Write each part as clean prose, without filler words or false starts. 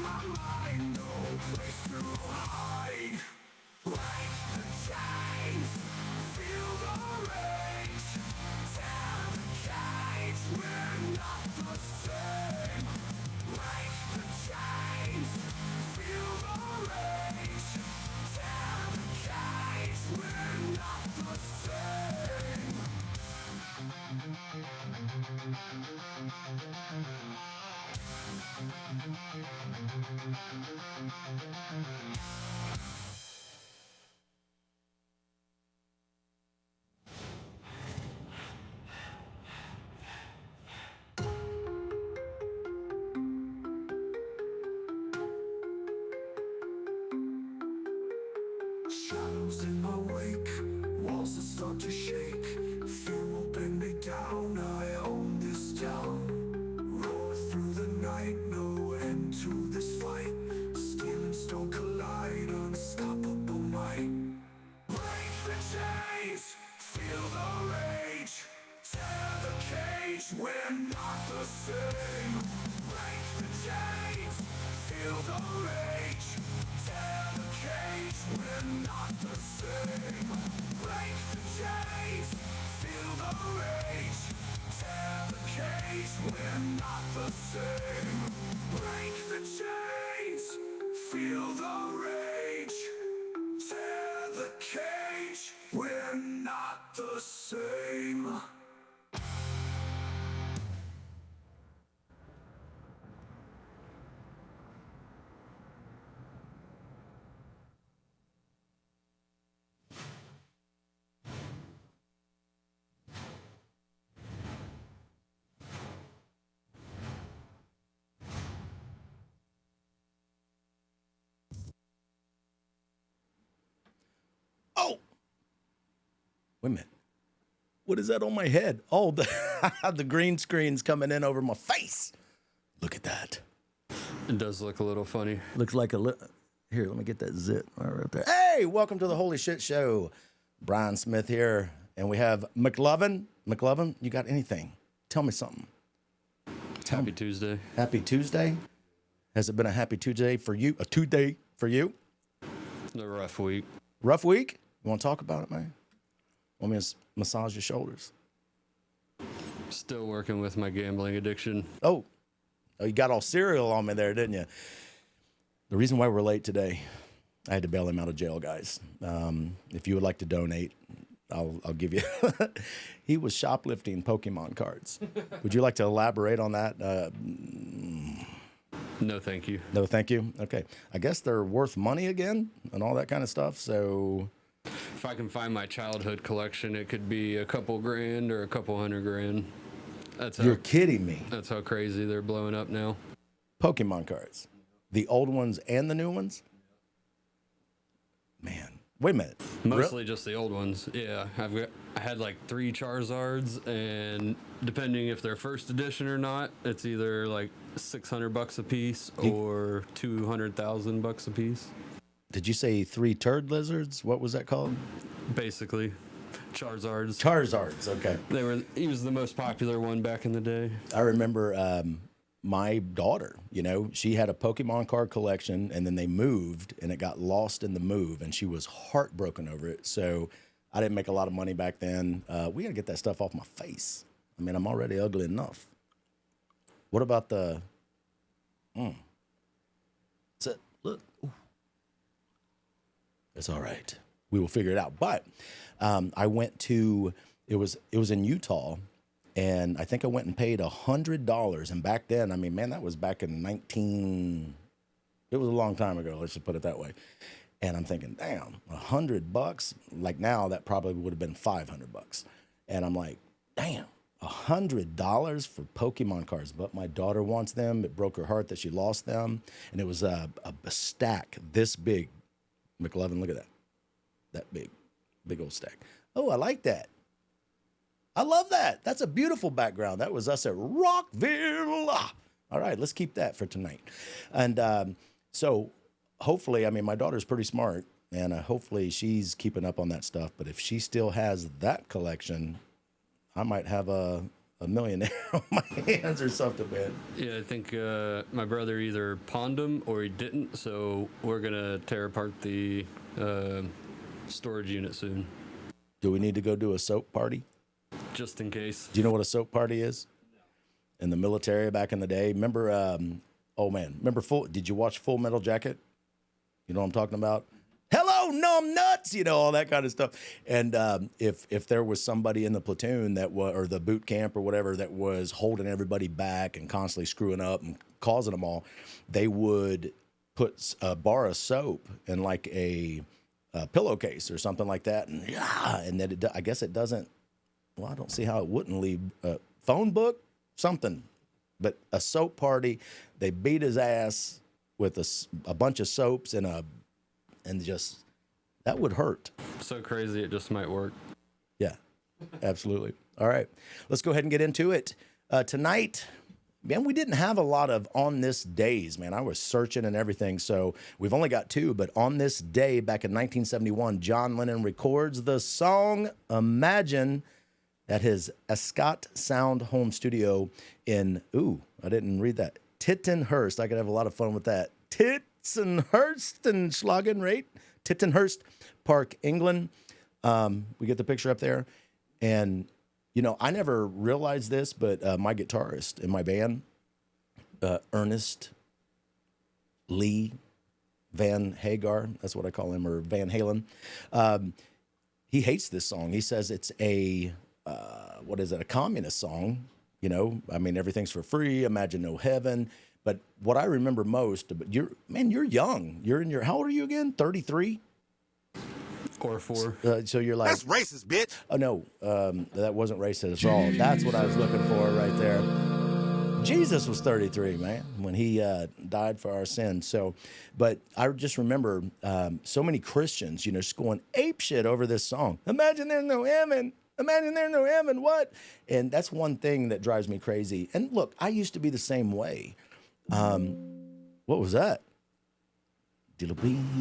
my mind, no place to hide. Break the chains, feel the rage. Tear the cage, we're not the same. Break the chains, feel the rage. Tear the cage, we're not the same. Shadows in my wake, walls that start to shake. Fear will bring me down, I own this town. Roar through the night, no end to this fight. Steel and stone collide, unstoppable might. Break the chains, feel the rage. Tear the cage, we're not the same. Break the chains, feel the rage. Tear the cage, we're not the same. Break the chains, feel the rage. Tear the cage, we're not the same. Break the chains, feel the rage. Tear the cage, we're not the same. Oh, wait a minute. What is that on my head? Oh, the, the green screen's coming in over my face. Look at that. It does look a little funny. Looks like a here, let me get that zit right there. Hey, welcome to the Holy Shit Show. Brian Smith here, and we have McLovin. McLovin, you got anything? Tell me something. Happy Tuesday. Happy Tuesday. Has it been a happy Tuesday for you? A Tuesday for you? A rough week. Rough week? You want to talk about it, man? Want me to massage your shoulders? Still working with my gambling addiction. Oh, you got all cereal on me there, didn't you? The reason why we're late today, I had to bail him out of jail, guys. If you would like to donate, I'll give you. He was shoplifting Pokemon cards. Would you like to elaborate on that? No, thank you. No, thank you. Okay. I guess they're worth money again and all that kind of stuff. So If I can find my childhood collection, it could be a couple grand or a couple $100,000. You're kidding me. That's how crazy they're blowing up now. Pokemon cards, the old ones and the new ones. Man, wait a minute. Mostly just the old ones. Yeah, I had like 3 Charizards, and depending if they're first edition or not, it's either like $600 a piece or $200,000 a piece. Did you say 3 turd lizards? What was that called? Basically, Charizards. Charizards. Okay. He was the most popular one back in the day. I remember my daughter, she had a Pokemon card collection, and then they moved and it got lost in the move, and she was heartbroken over it. So I didn't make a lot of money back then. We got to get that stuff off my face. I mean, I'm already ugly enough. What about the, look, ooh. It's all right. We will figure it out. But I went to, it was in Utah, and I think I went and paid $100. And back then, I mean, man, that was back in it was a long time ago. Let's just put it that way. And I'm thinking, damn, $100. Like now, that probably would have been $500. And I'm like, damn, $100 for Pokemon cards. But my daughter wants them. It broke her heart that she lost them. And it was a stack this big. McLovin, look at that. That big old stack. Oh, I like that. I love that. That's a beautiful background. That was us at Rockville. All right, let's keep that for tonight. And so hopefully, I mean, my daughter's pretty smart, and hopefully she's keeping up on that stuff. But if she still has that collection, I might have a a millionaire on my hands or something, man. Yeah, I think my brother either pawned them or he didn't, so we're gonna tear apart the storage unit soon, Do we need to go do a soap party? just in case. Do you know what a soap party is? In the military back in the day. Remember, did you watch Full Metal Jacket? You know what I'm talking about? Hello, numb nuts, all that kind of stuff. And if there was somebody in the platoon or the boot camp or whatever that was holding everybody back and constantly screwing up and causing them all, they would put a bar of soap in like a pillowcase or something like that. And then I guess it doesn't, well, I don't see how it wouldn't leave a phone book, something. But a soap party, they beat his ass with a bunch of soaps and just, that would hurt. So crazy, it just might work. Yeah, absolutely. All right, let's go ahead and get into it. Tonight, man, we didn't have a lot of on this days, man. I was searching and everything, so we've only got two. But on this day, back in 1971, John Lennon records the song Imagine at his Escott Sound home studio in, I didn't read that, Tittenhurst. I could have a lot of fun with that. Tittenhurst and Schlagen, right? Tittenhurst Park, England. We get the picture up there. And, I never realized this, but my guitarist in my band, Ernest Lee Van Hagar, that's what I call him, or Van Halen, he hates this song. He says it's a communist song. Everything's for free. Imagine no heaven. But what I remember most, but you're young. How old are you again? 33? Or 4. So you're like, That's racist, bitch. oh no, that wasn't racist at all. That's what I was looking for right there. Jesus was 33, man, when he died for our sins. So, but I just remember so many Christians, just going apeshit over this song. Imagine there's no heaven. Imagine there's no heaven. What? And that's one thing that drives me crazy. And look, I used to be the same way. What was that?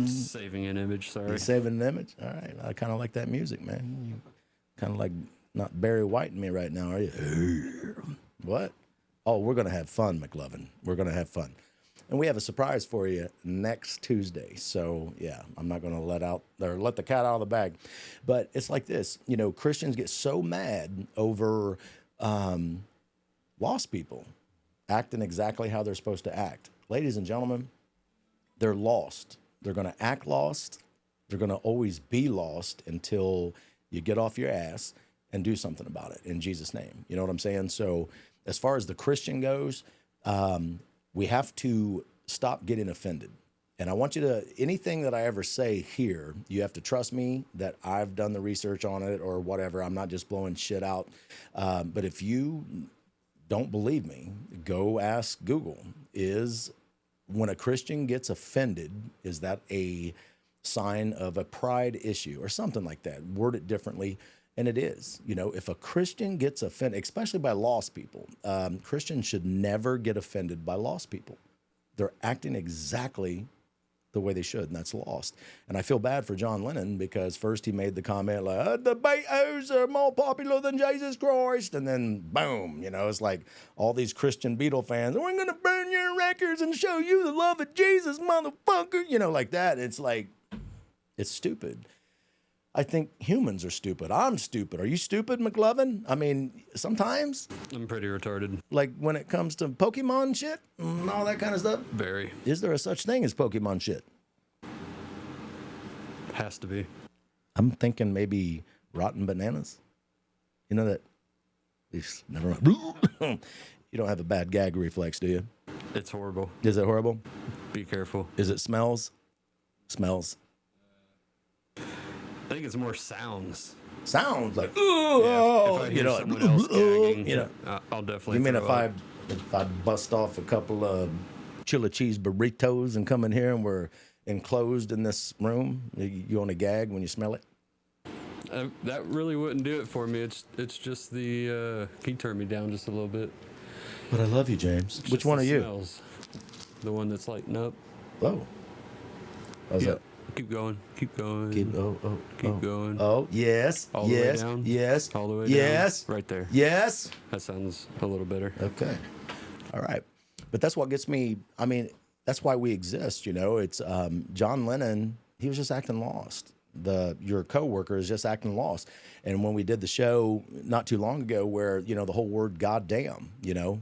Saving an image, sorry. Saving an image? All right. I kind of like that music, man. You kind of like not Barry White in me right now, are you? What? Oh, we're going to have fun, McLovin. We're going to have fun. And we have a surprise for you next Tuesday. So, yeah, I'm not going to let the cat out of the bag. But it's like this. Christians get so mad over lost people acting exactly how they're supposed to act. Ladies and gentlemen, they're lost. They're going to act lost. They're going to always be lost until you get off your ass and do something about it in Jesus' name. You know what I'm saying? So as far as the Christian goes, we have to stop getting offended. And I want you to, anything that I ever say here, you have to trust me that I've done the research on it or whatever. I'm not just blowing shit out. But if you don't believe me, go ask Google. When a Christian gets offended, is that a sign of a pride issue or something like that? Word it differently. And it is. If a Christian gets offended, especially by lost people, Christians should never get offended by lost people. They're acting exactly the way they should, and that's lost. And I feel bad for John Lennon because first he made the comment like, the Beatles are more popular than Jesus Christ. And then boom, it's like all these Christian Beatle fans, we're going to burn your records and show you the love of Jesus, motherfucker. Like that. It's like, it's stupid. I think humans are stupid. I'm stupid. Are you stupid, McLovin? Sometimes. I'm pretty retarded. Like when it comes to Pokemon shit and all that kind of stuff? Very. Is there a such thing as Pokemon shit? Has to be. I'm thinking maybe rotten bananas. You know that? Never mind. You don't have a bad gag reflex, do you? It's horrible. Is it horrible? Be careful. Is it smells? Smells. I think it's more sounds. Sounds like, Yeah, if I hear someone else gagging, I'll definitely. You mean throw up. if I bust off a couple of chili cheese burritos and come in here and we're enclosed in this room, you only gag when you smell it? That really wouldn't do it for me. It's just the. Can you turn me down just a little bit? But I love you, James. Which Just one the are you? smells. The one that's lighting up. Oh. How's Yep. Keep going. Keep going. Keep Keep going. Oh, yes. All the way yes. down? Yes. All the way yes. down. Right there. Yes. That sounds a little better. Okay. All right. But that's what gets me. I mean, that's why we exist. You know, it's John Lennon. He was just acting lost. Your coworker is just acting lost. And when we did the show not too long ago, where you know the whole word "goddamn," you know,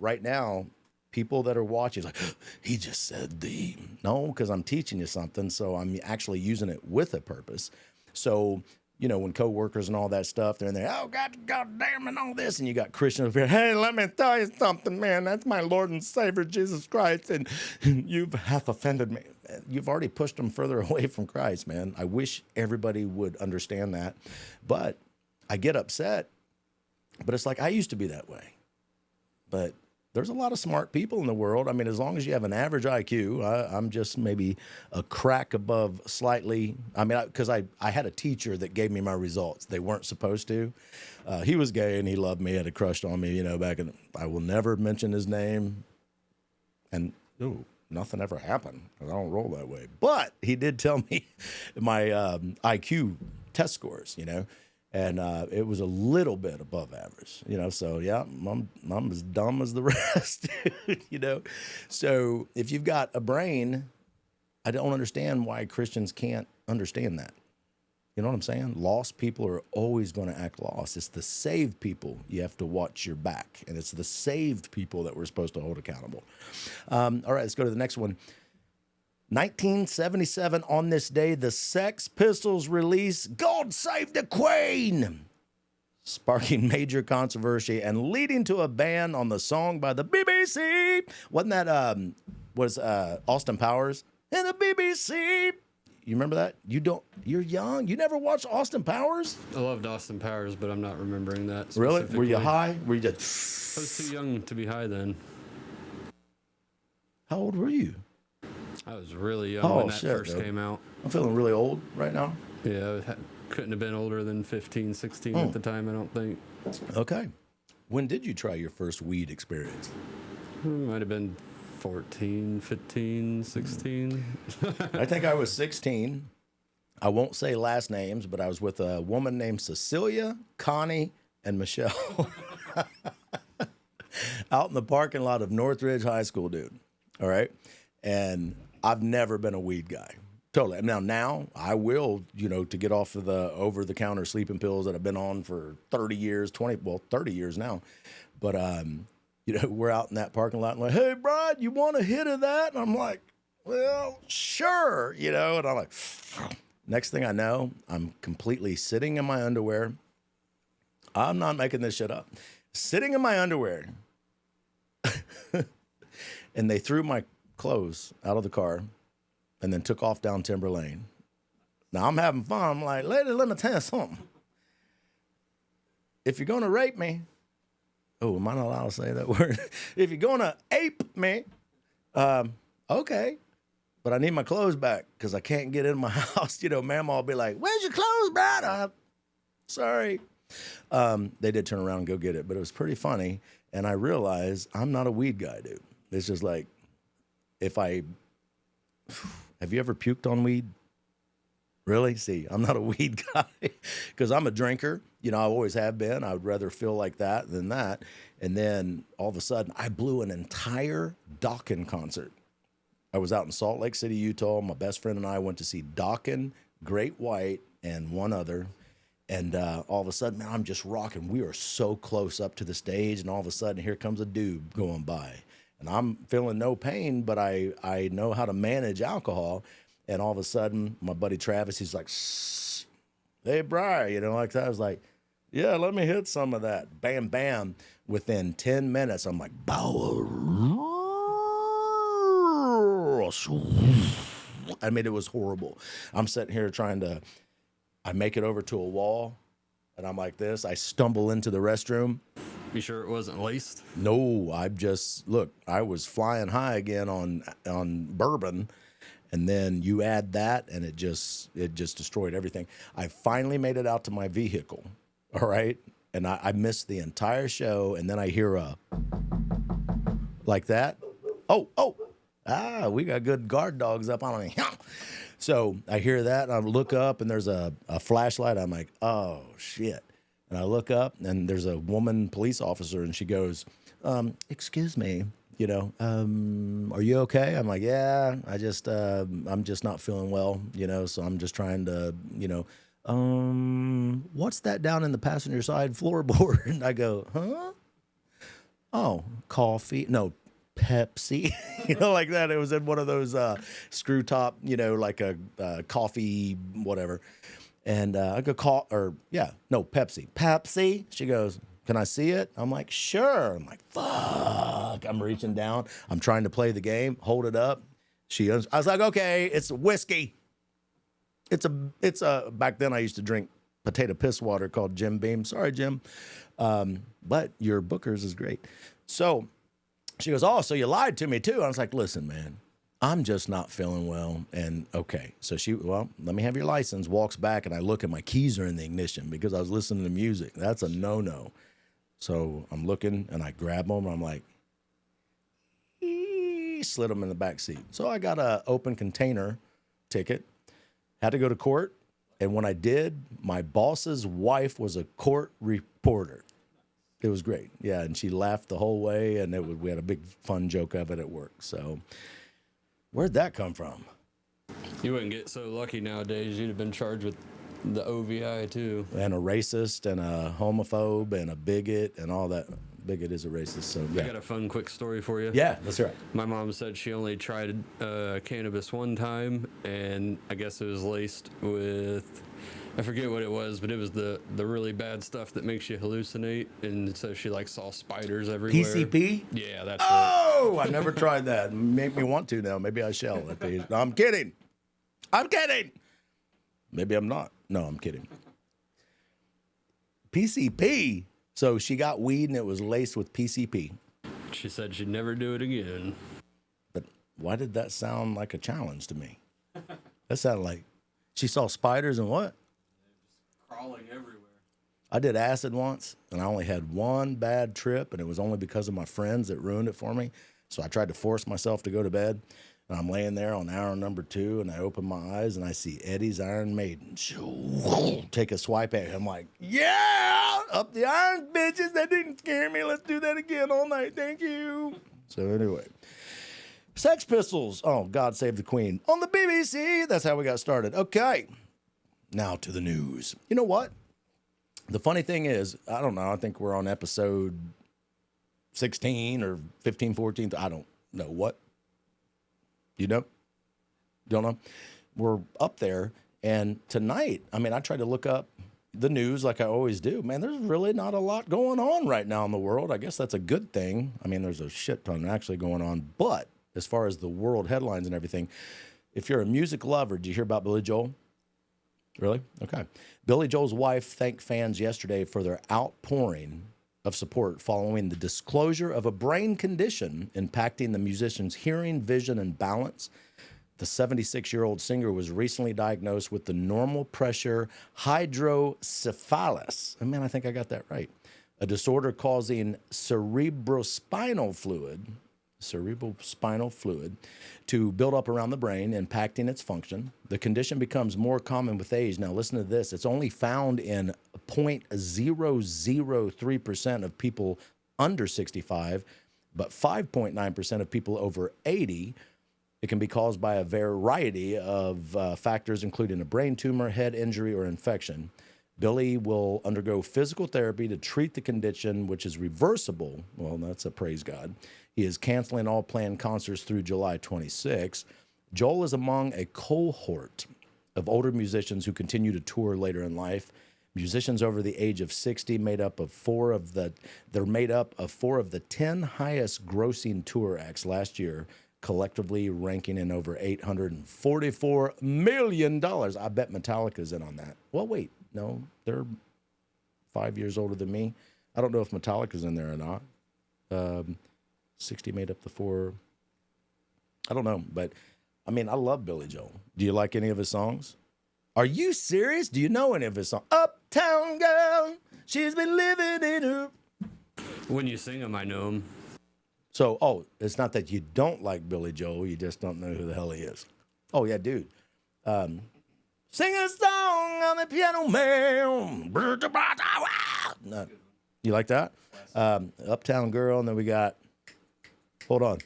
right now, people that are watching like he just said the no, because I'm teaching you something, so I'm actually using it with a purpose. So. You know, when coworkers and all that stuff, they're in there, oh, God damn, and all this. And you got Christians over here, hey, let me tell you something, man. That's my Lord and Savior, Jesus Christ. And you've half offended me. You've already pushed them further away from Christ, man. I wish everybody would understand that. But I get upset. But it's like, I used to be that way. But there's a lot of smart people in the world. I mean, as long as you have an average IQ, I'm just maybe a crack above slightly. I mean, because I had a teacher that gave me my results. They weren't supposed to. He was gay and he loved me, had a crush on me, you know, back in, I will never mention his name. And nothing ever happened. I don't roll that way. But he did tell me my IQ test scores, you know. And it was a little bit above average, you know. So yeah, I'm as dumb as the rest, you know. So if you've got a brain, I don't understand why Christians can't understand that. You know what I'm saying? Lost people are always going to act lost. It's the saved people you have to watch your back, and it's the saved people that we're supposed to hold accountable. All right, let's go to the next one. 1977, on this day, the Sex Pistols release God Save the Queen, sparking major controversy and leading to a ban on the song by the BBC. Wasn't that, Austin Powers and the BBC? You remember that? You're young. You never watched Austin Powers? I loved Austin Powers, but I'm not remembering that. Really? Were you specifically. high? Were you just... I was too young to be high then. How old were you? I was really young when that first dude. came out. I'm feeling really old right now. Yeah, couldn't have been older than 15, 16 at the time, I don't think. Okay. When did you try your first weed experience? Might have been 14, 15, 16. I think I was 16. I won't say last names, but I was with a woman named Cecilia, Connie, and Michelle out in the parking lot of Northridge High School, dude. All right. And I've never been a weed guy. Totally. Now I will, you know, to get off of the over-the-counter sleeping pills that I've been on for 30 years now. But, you know, we're out in that parking lot and like, hey, Brad, you want a hit of that? And I'm like, well, sure, you know. And I'm like, next thing I know, I'm completely sitting in my underwear. I'm not making this shit up. Sitting in my underwear. And they threw my clothes out of the car and then took off down Timber Lane. Now I'm having fun. I'm like, lady, let me tell you something. If you're going to rape me, am I not allowed to say that word? If you're going to ape me, okay. But I need my clothes back because I can't get in my house. You know, Mama will be like, where's your clothes, Brad? Sorry. They did turn around and go get it, but it was pretty funny. And I realized I'm not a weed guy, dude. It's just like, have you ever puked on weed? Really? See, I'm not a weed guy because I'm a drinker. You know, I always have been. I would rather feel like that than that. And then all of a sudden, I blew an entire Dokken concert. I was out in Salt Lake City, Utah. My best friend and I went to see Dokken, Great White, and one other. And all of a sudden, man, I'm just rocking. We are so close up to the stage, and all of a sudden, here comes a dude going by. And I'm feeling no pain, but I know how to manage alcohol. And all of a sudden, my buddy Travis, he's like, shh, hey, Briar, you know, like that. I was like, yeah, let me hit some of that. Bam, bam. Within 10 minutes, I'm like, bow. I mean, it was horrible. I'm sitting here I make it over to a wall, and I'm like this. I stumble into the restroom. You sure it wasn't laced? No, I was flying high again on bourbon, and then you add that, and it just destroyed everything. I finally made it out to my vehicle, all right? And I missed the entire show, and then I hear a, like that. We got good guard dogs up on me. So I hear that, and I look up, and there's a flashlight. I'm like, oh, shit. And I look up, and there's a woman police officer, and she goes, excuse me, are you okay? I'm like, yeah, I'm just not feeling well, so I'm just trying to, what's that down in the passenger side floorboard? And I go, huh? Oh, coffee. No, Pepsi, like that. It was in one of those screw top, like a coffee, whatever. And I go Pepsi. Pepsi. She goes, can I see it? I'm like, sure. I'm like, fuck. I'm reaching down. I'm trying to play the game. Hold it up. I was like, okay, it's whiskey. It's a. Back then I used to drink potato piss water called Jim Beam. Sorry, Jim. But your Booker's is great. So she goes, oh, so you lied to me too. I was like, listen, man, I'm just not feeling well. And okay. So let me have your license. Walks back, and I look, and my keys are in the ignition because I was listening to music. That's a no-no. So I'm looking, and I grab them. And I'm like, slid them in the back seat. So I got a open container ticket. Had to go to court. And when I did, my boss's wife was a court reporter. It was great. Yeah, and she laughed the whole way, and we had a big fun joke of it at work. So where'd that come from? You wouldn't get so lucky nowadays. You'd have been charged with the OVI too. And a racist and a homophobe and a bigot and all that. Bigot is a racist, so yeah. I got a fun, quick story for you. Yeah, that's right. My mom said she only tried cannabis one time, and I guess it was laced with, I forget what it was, but it was the really bad stuff that makes you hallucinate, and so she saw spiders everywhere. PCP? Yeah, that's it. Oh, I never tried that. Make me want to now. Maybe I shall. No, I'm kidding. Maybe I'm not. No, I'm kidding. PCP. So she got weed and it was laced with PCP. She said she'd never do it again. But why did that sound like a challenge to me? That sounded like she saw spiders and what? Crawling everywhere. I did acid once, and I only had one bad trip, and it was only because of my friends that ruined it for me. So I tried to force myself to go to bed, and I'm laying there on hour number 2, and I open my eyes, and I see Eddie's Iron Maiden. Take a swipe at it. I'm like, yeah, up the irons, bitches. That didn't scare me. Let's do that again all night. Thank you. So anyway, Sex Pistols. Oh, God Save the Queen. On the BBC. That's how we got started. Okay. Now to the news. You know what? The funny thing is, I don't know. I think we're on episode 16 or 15, 14. I don't know. What? You know? Don't know? We're up there. And tonight, I tried to look up the news like I always do. Man, there's really not a lot going on right now in the world. I guess that's a good thing. There's a shit ton actually going on. But as far as the world headlines and everything, if you're a music lover, did you hear about Billy Joel? Really? Okay. Billy Joel's wife thanked fans yesterday for their outpouring of support following the disclosure of a brain condition impacting the musician's hearing, vision, and balance. The 76-year-old singer was recently diagnosed with the normal pressure hydrocephalus. I think I got that right. A disorder causing cerebrospinal fluid to build up around the brain, impacting its function. The condition becomes more common with age. Now, listen to this. It's only found in 0.003% of people under 65, but 5.9% of people over 80. It can be caused by a variety of factors, including a brain tumor, head injury, or infection. Billy will undergo physical therapy to treat the condition, which is reversible. Well, that's a praise God. He is canceling all planned concerts through July 26. Joel is among a cohort of older musicians who continue to tour later in life. Musicians over the age of 60 made up of four of the 10 highest grossing tour acts last year, collectively ranking in over $844 million. I bet Metallica's in on that. Well, wait, no, they're 5 years older than me. I don't know if Metallica's in there or not. 60 made up the four. I don't know, but I love Billy Joel. Do you like any of his songs? Are you serious? Do you know any of his songs? Uptown Girl, she's been living in her. When you sing them, I know them. So, it's not that you don't like Billy Joel, you just don't know who the hell he is. Oh, yeah, dude. Sing a song on the piano man. No. You like that? Uptown Girl, and then we got, hold on.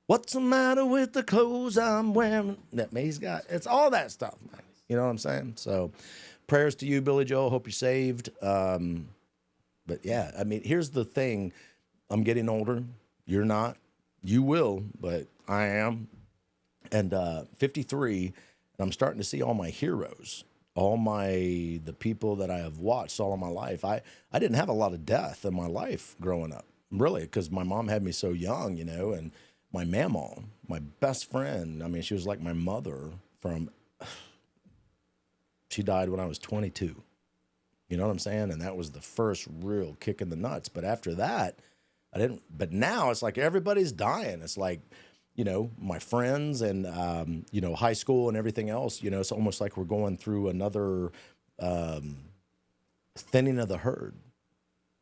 What's the matter with the clothes I'm wearing? That he's got, it's all that stuff, man. You know what I'm saying? So prayers to you, Billy Joel. Hope you're saved. But yeah, I mean, here's the thing. I'm getting older. You're not. You will, but I am. And 53, and I'm starting to see all my heroes, the people that I have watched all of my life. I didn't have a lot of death in my life growing up, really, because my mom had me so young, you know, and my mamaw, my best friend, I mean, she was like my mother she died when I was 22. You know what I'm saying? And that was the first real kick in the nuts. But after that, but now it's like everybody's dying. It's like, you know, my friends and, you know, high school and everything else, you know, it's almost like we're going through another thinning of the herd.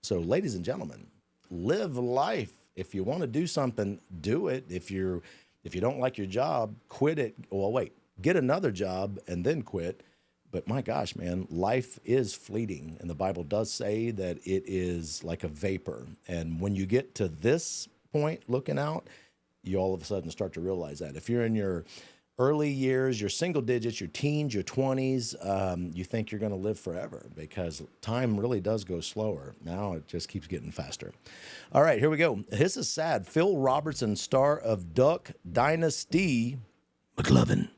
So, ladies and gentlemen, live life. If you want to do something, do it. If you don't like your job, quit it. Well, wait, get another job and then quit. But my gosh, man, life is fleeting. And the Bible does say that it is like a vapor. And when you get to this point looking out, you all of a sudden start to realize that. If you're in your early years, your single digits, your teens, your 20s, you think you're going to live forever because time really does go slower. Now it just keeps getting faster. All right, here we go. This is sad. Phil Robertson, star of Duck Dynasty, McLovin.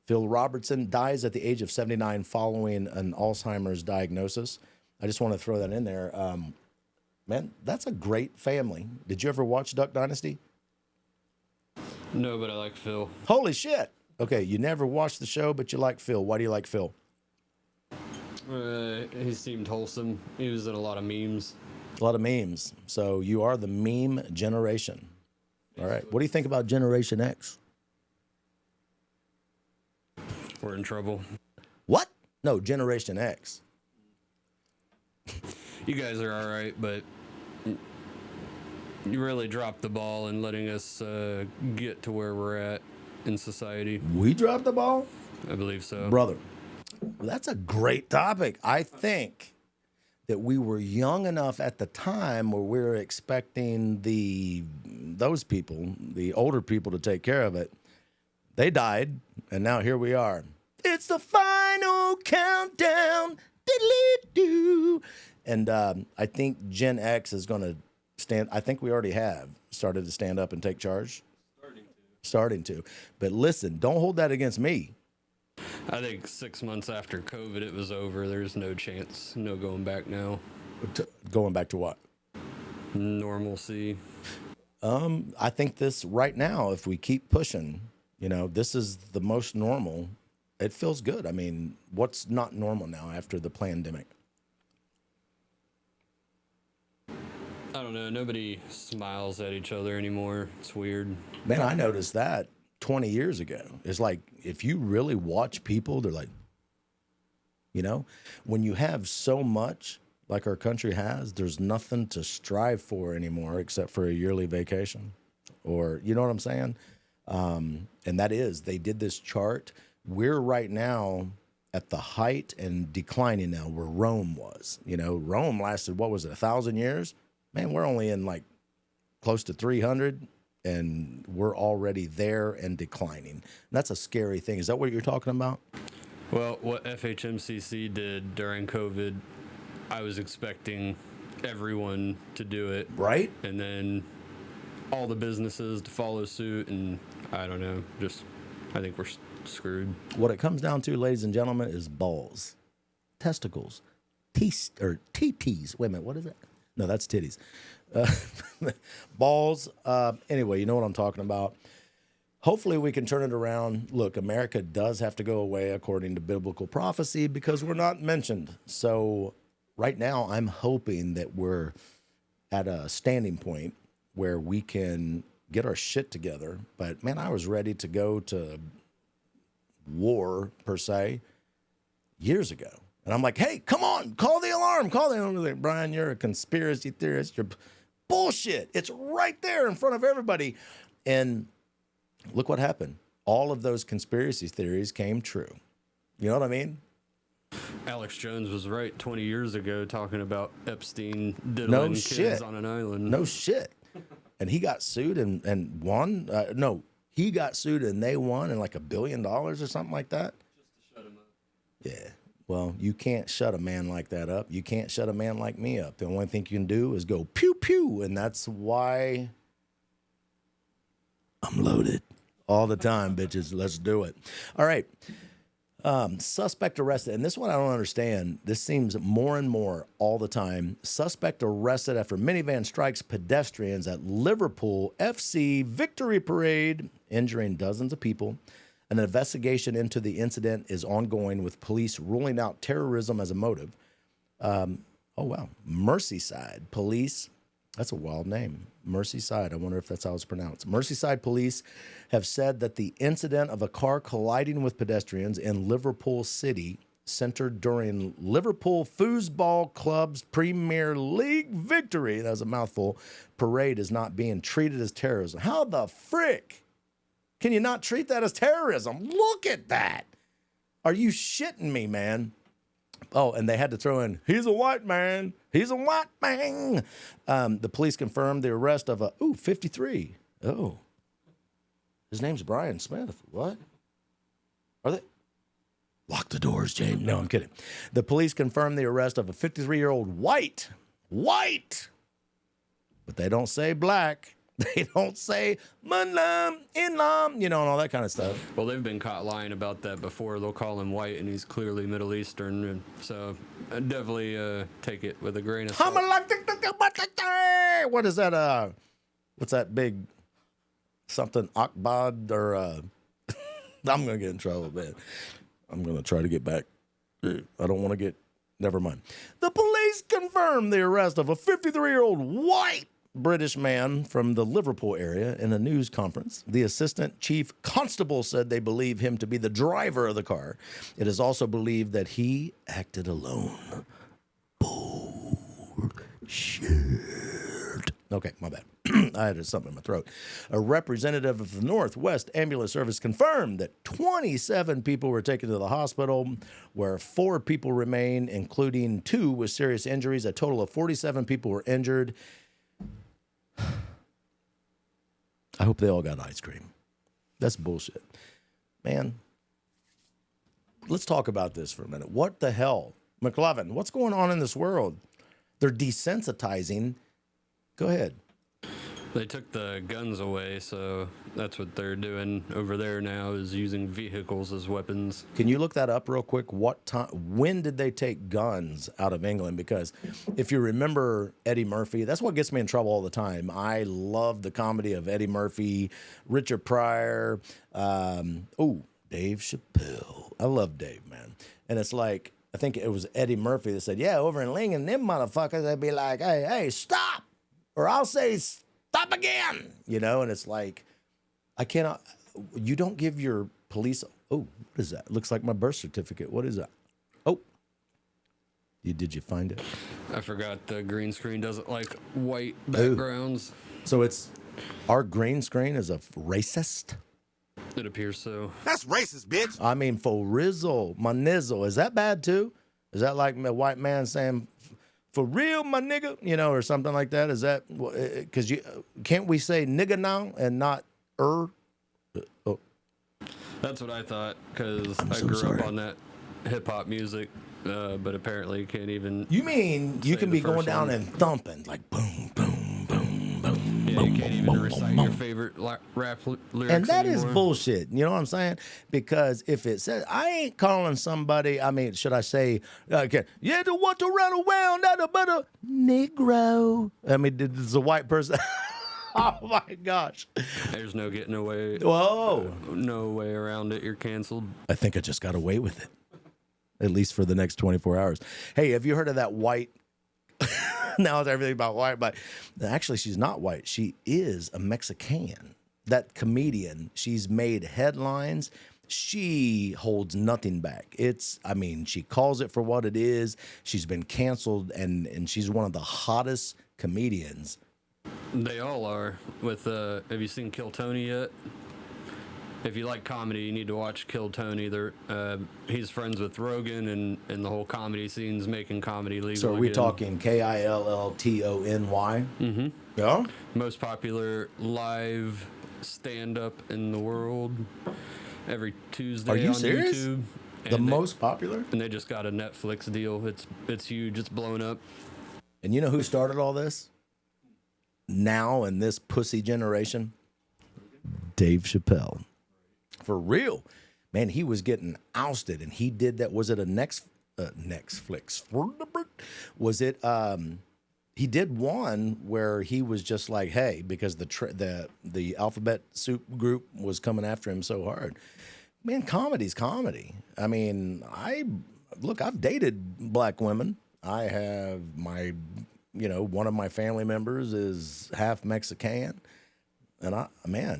Phil Robertson dies at the age of 79 following an Alzheimer's diagnosis. I just want to throw that in there. Man, that's a great family. Did you ever watch Duck Dynasty? No, but I like Phil. Holy shit. Okay, you never watched the show, but you like Phil. Why do you like Phil? He seemed wholesome. He was in a lot of memes. A lot of memes. So you are the meme generation. All right. What do you think about Generation X? We're in trouble. What? No, Generation X. You guys are all right, but you really dropped the ball in letting us get to where we're at in society. We dropped the ball? I believe so. Brother, that's a great topic. I think that we were young enough at the time where we were expecting those people, the older people, to take care of it. They died, and now here we are. It's the final countdown. Diddly-doo. And I think Gen X is going to stand. I think we already have started to stand up and take charge. Starting to. But listen, don't hold that against me. I think 6 months after COVID, it was over. There's no chance. No going back now. Going back to what? Normalcy. I think this right now, if we keep pushing, you know, this is the most normal. It feels good. I mean, what's not normal now after the pandemic? I don't know. Nobody smiles at each other anymore. It's weird. Man, I noticed that 20 years ago. It's like, if you really watch people, they're like, you know, when you have so much like our country has, there's nothing to strive for anymore except for a yearly vacation. Or, you know what I'm saying? And that is, they did this chart. We're right now at the height and declining now where Rome was. You know, Rome lasted, what was it, 1,000 years? Man, we're only in like close to 300, and we're already there and declining. And that's a scary thing. Is that what you're talking about? Well, what FHMCC did during COVID, I was expecting everyone to do it. Right? And then all the businesses to follow suit, and I don't know, I think we're screwed. What it comes down to, ladies and gentlemen, is balls, testicles, TTs. Wait a minute, what is it? No, that's titties. Balls. Anyway, you know what I'm talking about. Hopefully we can turn it around. Look, America does have to go away according to biblical prophecy because we're not mentioned. So right now I'm hoping that we're at a standing point where we can get our shit together. But man, I was ready to go to war per se years ago. And I'm like, hey, come on, call the alarm, call the alarm. Like, Brian, you're a conspiracy theorist. You're bullshit. It's right there in front of everybody. And look what happened. all of those conspiracy theories came true. You know what I mean? Alex Jones was right 20 years ago talking about Epstein diddling No kids shit. on an island. No shit. And he got sued and won. No, he got sued and they won in like $1 billion or something like that. Just to shut him up. Yeah. Well, you can't shut a man like that up. You can't shut a man like me up. The only thing you can do is go pew pew, and that's why I'm loaded all the time, bitches. Let's do it. All right. Suspect arrested. And this one I don't understand. This seems more and more all the time. Suspect arrested after minivan strikes pedestrians at Liverpool FC Victory Parade, injuring dozens of people. An investigation into the incident is ongoing with police ruling out terrorism as a motive. Oh, wow. Merseyside police. That's a wild name. Merseyside. I wonder if that's how it's pronounced. Merseyside police have said that the incident of a car colliding with pedestrians in Liverpool City centered during Liverpool Foosball Club's Premier League victory, that was a mouthful, parade is not being treated as terrorism. How the frick can you not treat that as terrorism? Look at that. Are you shitting me, man? Oh, and they had to throw in, he's a white man. He's a white man. The police confirmed the arrest of 53. Oh. His name's Brian Smith. What? Are they? Lock the doors, James. No, I'm kidding. The police confirmed the arrest of a 53-year-old white. But they don't say black. They don't say Muslim, Islam, and all that kind of stuff. Well, they've been caught lying about that before. They'll call him white, and he's clearly Middle Eastern. And so I'd definitely take it with a grain of salt. What is that? What's that big something? Akbad or I'm going to get in trouble, man. I'm going to try to get back. I don't want to get, never mind. The police confirmed the arrest of a 53-year-old white British man from the Liverpool area in a news conference. The assistant chief constable said they believe him to be the driver of the car. It is also believed that he acted alone. Bullshit. Okay, my bad. I had something in my throat. A representative of the Northwest Ambulance Service confirmed that 27 people were taken to the hospital, where 4 people remain, including 2 with serious injuries. A total of 47 people were injured. I hope they all got ice cream. That's bullshit. Man, let's talk about this for a minute. What the hell? McLovin, what's going on in this world? They're desensitizing. Go ahead. They took the guns away, so that's what they're doing over there now, is using vehicles as weapons. Can you look that up real quick? What time? When did they take guns out of England? Because if you remember Eddie Murphy, that's what gets me in trouble all the time. I love the comedy of Eddie Murphy, Richard Pryor, Dave Chappelle. I love Dave, man. And it's like, I think it was Eddie Murphy that said, yeah, over in Lincoln, them motherfuckers, they'd be like, hey, stop. Or I'll say, stop again. And it's like, I cannot, you don't give your police, what is that? Looks like my birth certificate. What is that? Oh, did you find it? I forgot the green screen doesn't like white backgrounds. So our green screen is a racist? It appears so. That's racist, bitch. I mean, for Rizzle, my nizzle. Is that bad too? Is that like a white man saying, for real, my nigga, or something like that? Is that, because can't we say nigga now and not Oh. That's what I thought, because I so grew sorry. up on that hip-hop music, but apparently you can't even... You mean you say can the be going first down one. and thumping, like boom, boom, boom, boom, Yeah, boom, you can't even boom, recite boom, your boom. favorite rap lyrics And that is anymore. bullshit. You know what I'm saying? Because if it says, I ain't calling somebody, should I say, yeah, the what to run around, that a better Negro. This is a white person. Oh my gosh. There's no getting away. Whoa. No way around it. You're canceled. I think I just got away with it, at least for the next 24 hours. Hey, have you heard of that white? Now it's everything about white, but actually she's not white. She is a Mexican. That comedian, she's made headlines. She holds nothing back. She calls it for what it is. She's been canceled, and she's one of the hottest comedians. They all are. With have you seen Kill Tony yet? if you like comedy, you need to watch Kill Tony. He's friends with Rogan, and the whole comedy scene's making comedy legal. So are we again. talking Killtony? Mm-hmm. Yeah. Most popular live stand-up in the world every Tuesday Are you on serious? YouTube. The most popular? And they just got a Netflix deal. It's huge. It's blown up. And you know who started all this? Now in this pussy generation? Dave Chappelle. For real. Man, he was getting ousted, and he did that. Was it a Netflix? Was it he did one where he was just like, hey, because the alphabet soup group was coming after him so hard. Man, comedy's comedy. I mean, I've dated black women. I have one of my family members is half Mexican. And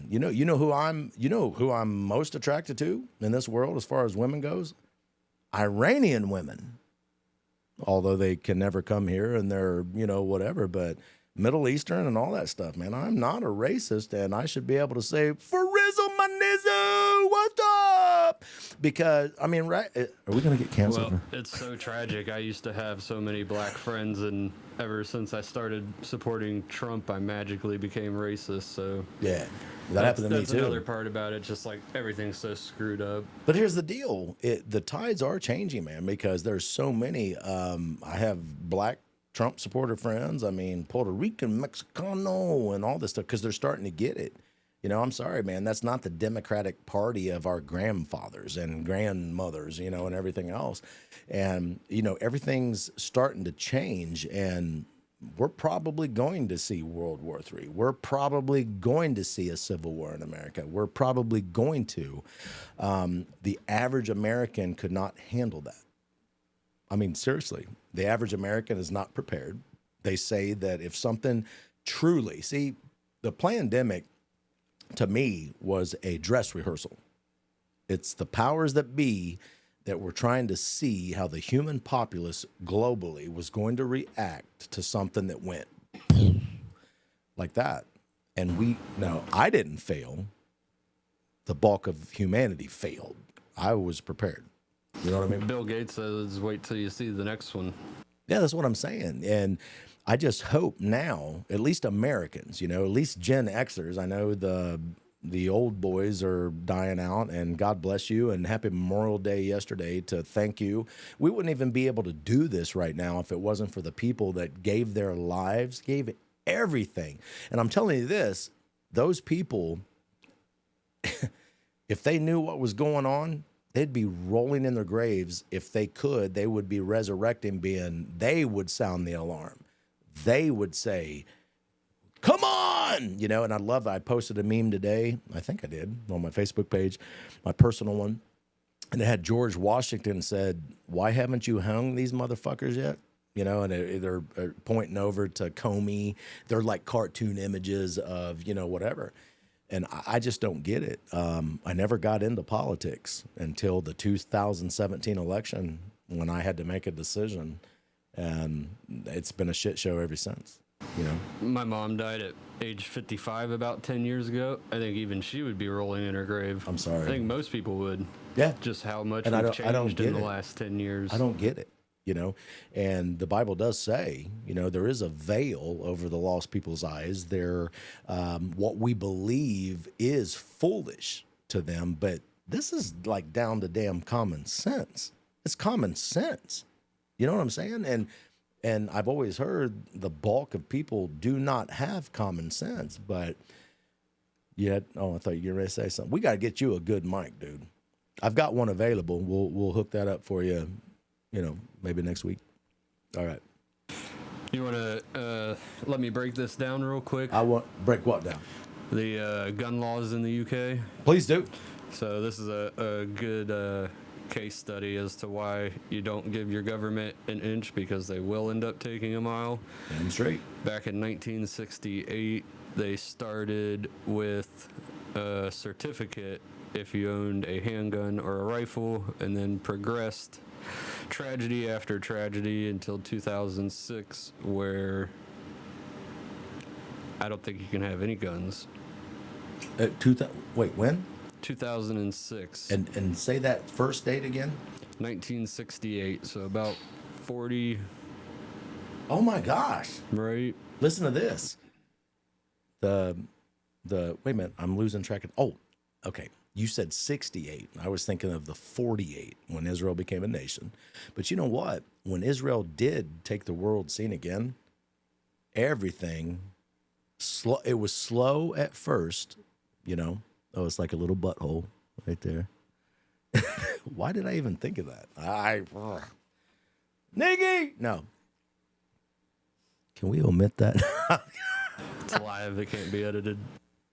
you know who I'm most attracted to in this world as far as women goes? Iranian women. Although they can never come here and they're, whatever, but Middle Eastern and all that stuff, man. I'm not a racist, and I should be able to say, for Rizzle Manizzle, what's up? Because, right? Are we going to get canceled? Well, it's so tragic. I used to have so many black friends, and ever since I started supporting Trump, I magically became racist. So yeah, that happened to me that's too. Another part about it, just like everything's so screwed up. But here's the deal: the tides are changing, man. Because there's so many. I have black Trump supporter friends. Puerto Rican, Mexicano, and all this stuff because they're starting to get it. I'm sorry, man. That's not the Democratic Party of our grandfathers and grandmothers, and everything else. And, everything's starting to change, and we're probably going to see World War III. We're probably going to see a civil war in America. We're probably going to. The average American could not handle that. Seriously, the average American is not prepared. They say that if something truly, the pandemic, to me, was a dress rehearsal. It's the powers that be that were trying to see how the human populace globally was going to react to something that went like that. And I didn't fail. The bulk of humanity failed. I was prepared. You know what I mean? Bill Gates says, wait till you see the next one. Yeah, that's what I'm saying. And I just hope now, at least Americans, at least Gen Xers, I know the old boys are dying out, and God bless you, and happy Memorial Day yesterday to thank you. We wouldn't even be able to do this right now if it wasn't for the people that gave their lives, gave everything. And I'm telling you this, those people, if they knew what was going on, they'd be rolling in their graves. If they could, they would be resurrecting, they would sound the alarm. They would say, come on, and I posted a meme today, I think I did, on my Facebook page, my personal one, and it had George Washington said, why haven't you hung these motherfuckers yet? And they're pointing over to Comey. They're like cartoon images of, whatever. And I just don't get it. I never got into politics until the 2017 election when I had to make a decision. And it's been a shit show ever since, My mom died at age 55 about 10 years ago. I think even she would be rolling in her grave. I'm sorry. I think most people would. Yeah. Just how much And we've changed in the it. last 10 years. I don't get it, And the Bible does say, there is a veil over the lost people's eyes. What we believe is foolish to them, but this is like down to damn common sense. It's common sense. You know what I'm saying? And I've always heard the bulk of people do not have common sense, but yet, I thought you were ready to say something. We got to get you a good mic, dude. I've got one available. We'll hook that up for you, maybe next week. All right. You want to let me break this down real quick? I want break what down? The gun laws in the UK. Please do. So this is a good case study as to why you don't give your government an inch, because they will end up taking a mile. Damn straight. Back in 1968, they started with a certificate if you owned a handgun or a rifle, and then progressed tragedy after tragedy until 2006, where I don't think you can have any guns. Wait, when? 2006. And say that first date again. 1968. So about 40, Oh my gosh. right? Listen to this. The wait a minute, I'm losing track of. Oh, okay. You said 68. I was thinking of the 48 when Israel became a nation. But you know what? When Israel did take the world scene again, everything slow. It was slow at first, you know. Oh, it's like a little butthole right there. Why did I even think of that? Niggy. No. Can we omit that? It's live. It can't be edited.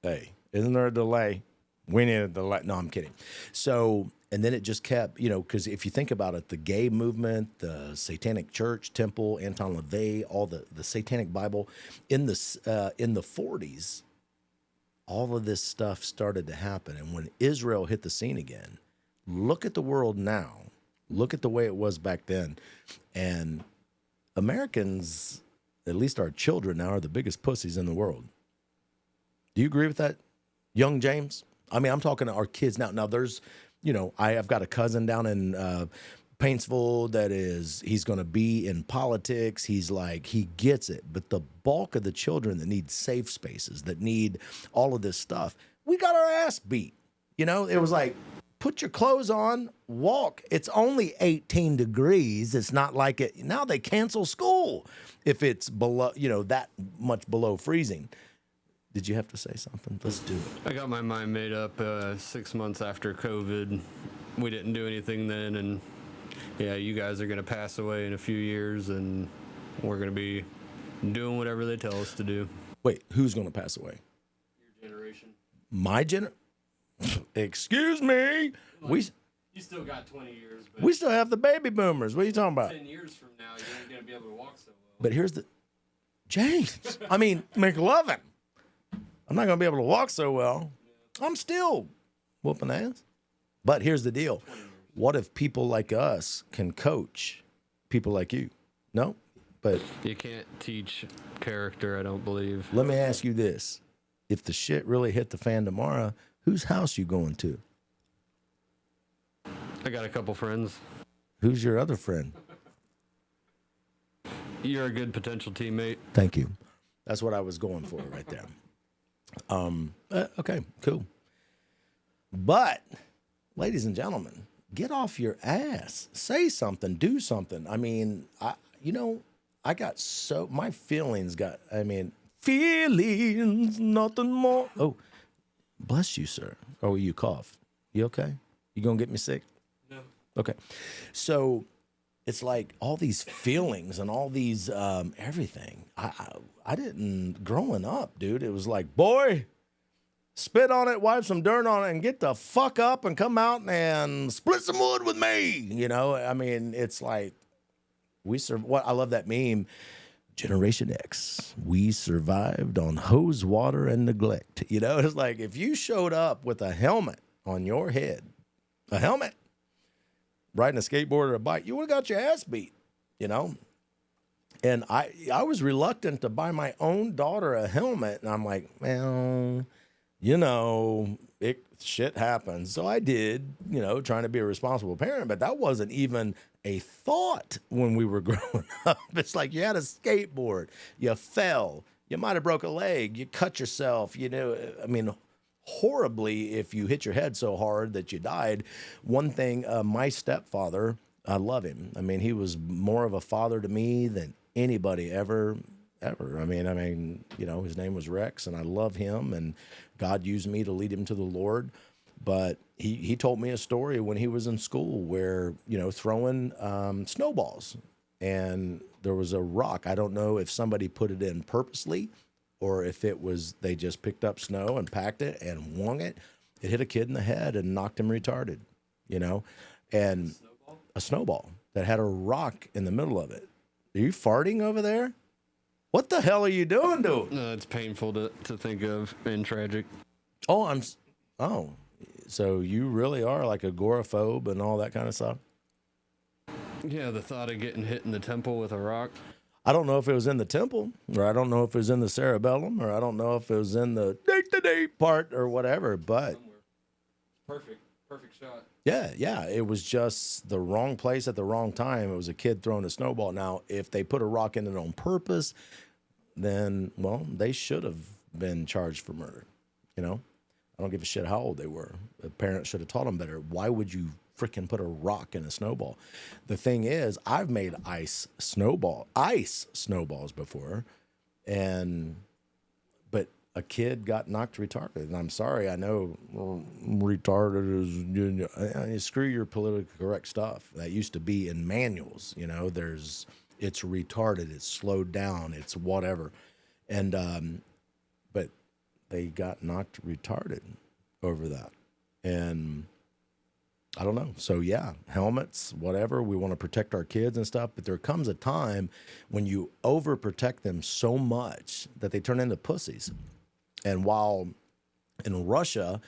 Hey, isn't there a delay? We need a delay. No, I'm kidding. So, and then it just kept, you know, because if you think about it, the gay movement, the Satanic Church, Temple, Anton LaVey, all the Satanic Bible, in the 40s, all of this stuff started to happen. And when Israel hit the scene again, look at the world now. Look at the way it was back then. And Americans, at least our children now, are the biggest pussies in the world. Do you agree with that, young James? I mean, I'm talking to our kids now. Now, there's, you know, I've got a cousin down in Paintsville he's going to be in politics. He's like, he gets it. But the bulk of the children that need safe spaces, that need all of this stuff, we got our ass beat. You know, it was like, put your clothes on, walk. It's only 18 degrees. It's not like it. Now they cancel school if it's below, you know, that much below freezing. Did you have to say something? Let's do it. I got my mind made up 6 months after COVID. We didn't do anything then, and yeah, you guys are going to pass away in a few years, and we're going to be doing whatever they tell us to do. Wait, who's going to pass away? Your generation. My Excuse me. You still got 20 years, but We still have the baby boomers. What are you talking about? 10 years from now, you ain't going to be able to walk so well. But here's the James. I mean, McLovin. I'm not going to be able to walk so well. I'm still whooping ass. But here's the deal. What if people like us can coach people like you? No? But You can't teach character, I don't believe. let me ask you this. If the shit really hit the fan tomorrow, whose house you going to? I got a couple friends. Who's your other friend? You're a good potential teammate. Thank you. That's what I was going for right there. Okay, cool. But, ladies and gentlemen, get off your ass. Say something. Do something. I mean, my feelings feelings, nothing more. Oh, bless you, sir. Oh, you cough. You okay? You gonna get me sick? No. Okay. So it's like all these feelings and all these everything. I didn't, growing up, dude, it was like, boy, spit on it, wipe some dirt on it, and get the fuck up and come out and split some wood with me. You know, I mean, it's like I love that meme. Generation X, we survived on hose water and neglect. You know, it's like if you showed up with a helmet on your head, riding a skateboard or a bike, you would have got your ass beat, you know? And I was reluctant to buy my own daughter a helmet. And I'm like, well, you know, shit happens. So I did, you know, trying to be a responsible parent, but that wasn't even a thought when we were growing up. It's like you had a skateboard, you fell, you might have broke a leg, you cut yourself, you know, I mean, horribly if you hit your head so hard that you died. One thing, my stepfather, I love him. I mean, he was more of a father to me than anybody ever. I mean, you know, his name was Rex, and I love him, and God used me to lead him to the Lord. But he told me a story when he was in school where, you know, throwing snowballs, and there was a rock. I don't know if somebody put it in purposely or if it was they just picked up snow and packed it and wung it. It hit a kid in the head and knocked him retarded, you know, and a snowball that had a rock in the middle of it. Are you farting over there? What the hell are you doing to it? No, it's painful to think of and tragic. Oh, so you really are like agoraphobe and all that kind of stuff? Yeah, the thought of getting hit in the temple with a rock. I don't know if it was in the temple, or I don't know if it was in the cerebellum, or I don't know if it was in the day-to-day part or whatever, but Perfect shot. Yeah. It was just the wrong place at the wrong time. It was a kid throwing a snowball. Now, if they put a rock in it on purpose, then, well, they should have been charged for murder. You know, I don't give a shit how old they were. The parents should have taught them better. Why would you freaking put a rock in a snowball? The thing is, I've made ice snowballs before, but a kid got knocked retarded. And I'm sorry, I know retarded is, screw your politically correct stuff. That used to be in manuals, you know, it's retarded, it's slowed down, it's whatever. And, but they got knocked retarded over that. And I don't know. So yeah, helmets, whatever. We want to protect our kids and stuff, but there comes a time when you overprotect them so much that they turn into pussies. And while in Russia,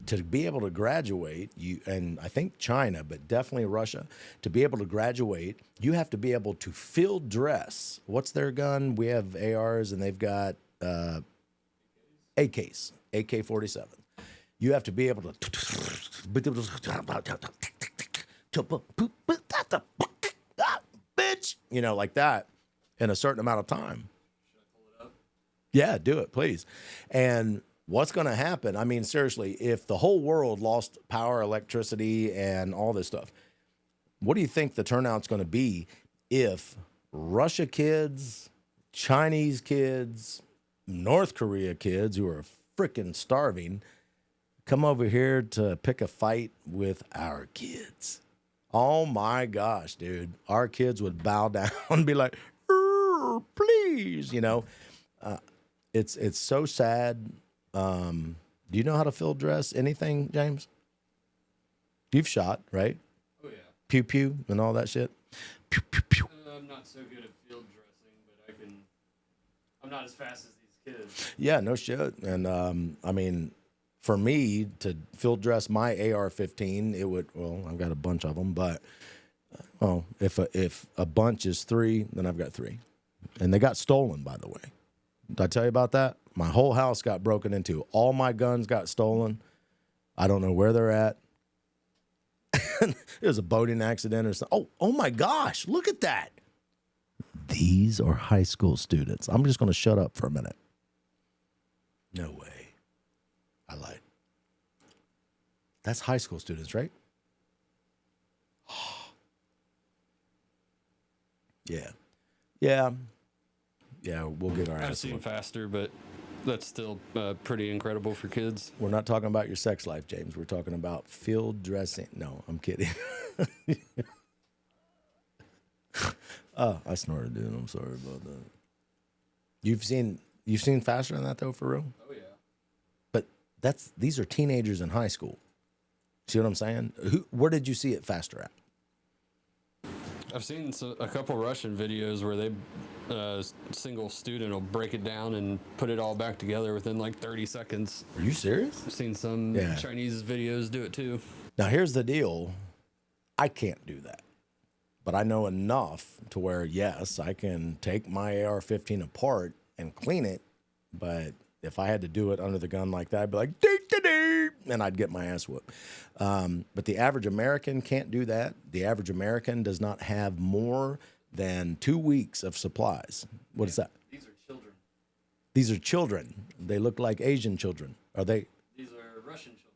to be able to graduate, and I think China, but definitely Russia, to be able to graduate, you have to be able to field dress. What's their gun? We have ARs, and they've got AKs, AK-47. You have to be able to bitch, you know, like that in a certain amount of time. Yeah, do it, please. And what's going to happen? I mean, seriously, if the whole world lost power, electricity, and all this stuff, what do you think the turnout's going to be if Russia kids, Chinese kids, North Korea kids who are freaking starving come over here to pick a fight with our kids? Oh my gosh, dude. Our kids would bow down and be like, please, you know. It's so sad. Do you know how to field dress anything, James? You've shot, right? Oh, yeah. Pew pew and all that shit. Pew pew pew. I'm not so good at field dressing, but I'm not as fast as these kids. Yeah, no shit. And I mean, for me to field dress my AR-15, it would. Well, I've got a bunch of them, but if a bunch is 3, then I've got 3, and they got stolen, by the way. Did I tell you about that? My whole house got broken into. All my guns got stolen. I don't know where they're at. It was a boating accident or something. Oh my gosh, look at that. These are high school students. I'm just going to shut up for a minute. No way. I lied. That's high school students, right? Yeah. Yeah, we'll get our I've ass seen whooped. faster, but that's still pretty incredible for kids. We're not talking about your sex life, James. We're talking about field dressing. No, I'm kidding. I snorted, dude. I'm sorry about that. You've seen faster than that though, for real? Oh, yeah. But these are teenagers in high school. See what I'm saying? Where did you see it faster at? I've seen a couple Russian videos where single student will break it down and put it all back together within like 30 seconds. Are you serious? I've seen some Chinese videos do it too. Now, here's the deal. I can't do that. But I know enough to where, yes, I can take my AR-15 apart and clean it. But if I had to do it under the gun like that, I'd be like, dee, and I'd get my ass whooped. But the average American can't do that. The average American does not have more than 2 weeks of supplies. What is that? These are children. These are children. They look like Asian children. Are they? These are Russian children.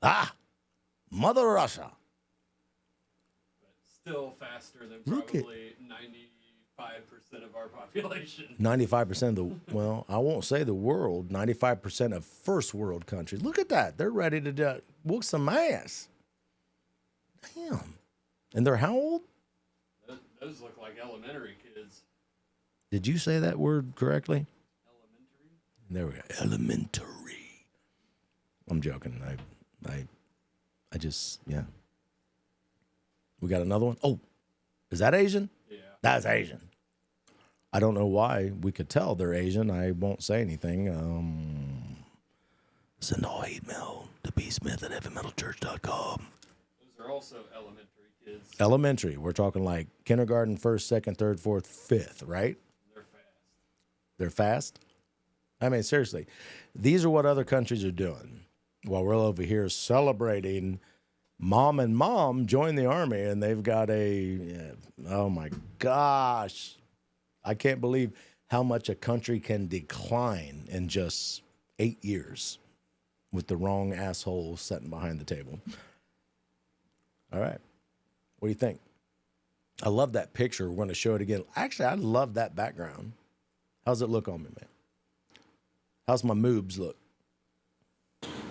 Ah, Mother Russia. But still faster than Look at- probably 95% of our population. 95% of the, well, I won't say the world, 95% of first world countries. Look at that. They're ready to whoop some ass. Damn. And they're how old? Those look like elementary kids. Did you say that word correctly? Elementary? There we go. Elementary. I'm joking. I just, yeah. We got another one. Oh, is that Asian? Yeah. That's Asian. I don't know why we could tell they're Asian. I won't say anything. Send all hate mail to bsmith@heavymetalchurch.com. Those are also elementary kids. Elementary. We're talking like kindergarten, 1st, 2nd, 3rd, 4th, 5th, right? They're fast. They're fast. I mean, seriously, these are what other countries are doing. While we're over here celebrating, mom and mom joined the Army, and they've got oh my gosh. I can't believe how much a country can decline in just 8 years with the wrong asshole sitting behind the table. All right. What do you think? I love that picture. We're going to show it again. Actually, I love that background. How's it look on me, man? How's my moobs look?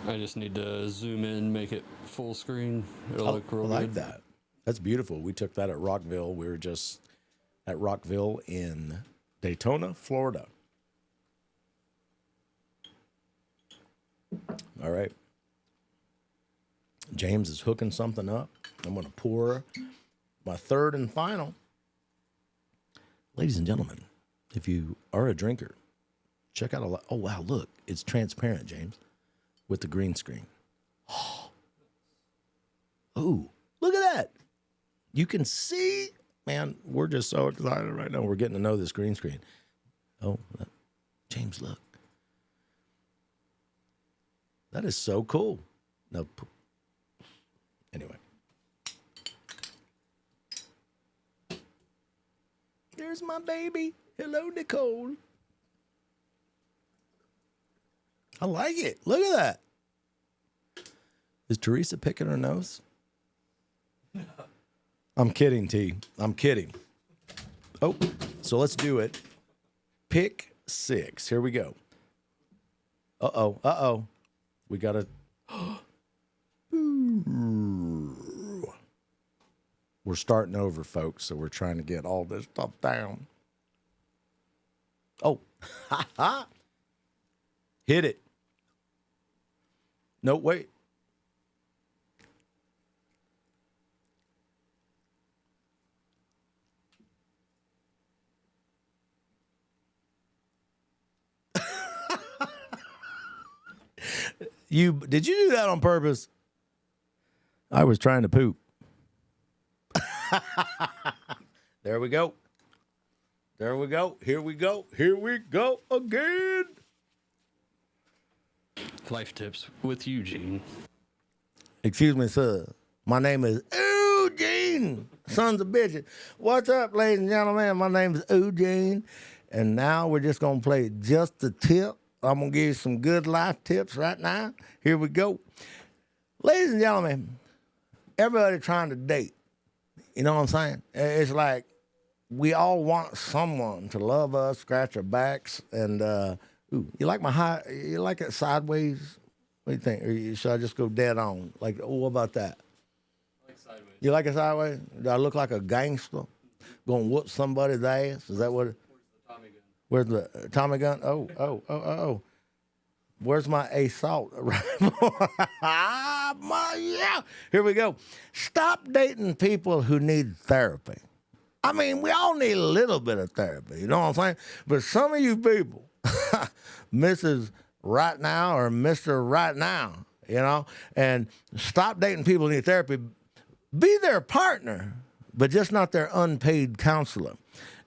I just need to zoom in, make it full screen. It'll look real I like good. that. That's beautiful. We took that at Rockville. We were just at Rockville in Daytona, Florida. All right. James is hooking something up. I'm going to pour my third and final. Ladies and gentlemen, if you are a drinker, check out oh, wow, look. It's transparent, James, with the green screen. Oh, look at that. You can see, man, we're just so excited right now. We're getting to know this green screen. Oh, James, look. That is so cool. No, anyway. There's my baby. Hello, Nicole. I like it. Look at that. Is Teresa picking her nose? I'm kidding, T. I'm kidding. Oh, so let's do it. Pick 6. Here we go. Uh-oh. We got to... We're starting over, folks, so we're trying to get all this stuff down. Oh. Hit it. No, wait. Did you do that on purpose? I was trying to poop. There we go. There we go. Here we go. Here we go again. Life tips with Eugene. Excuse me, sir. My name is Eugene, sons of bitches. What's up, ladies and gentlemen? My name is Eugene, and now we're just going to play Just a Tip. I'm going to give you some good life tips right now. Here we go. Ladies and gentlemen, everybody trying to date. You know what I'm saying? It's like we all want someone to love us, scratch our backs, and you like you like it sideways? What do you think? Or should I just go dead on? Like, what about that? I like sideways. You like it sideways? Do I look like a gangster going to whoop somebody's ass? Is that what? Where's the Tommy gun? Oh. Where's my assault rifle? Yeah. Here we go. Stop dating people who need therapy. I mean, we all need a little bit of therapy. You know what I'm saying? But some of you people, Mrs. Right Now or Mr. Right Now, you know, and stop dating people who need therapy. Be their partner, but just not their unpaid counselor.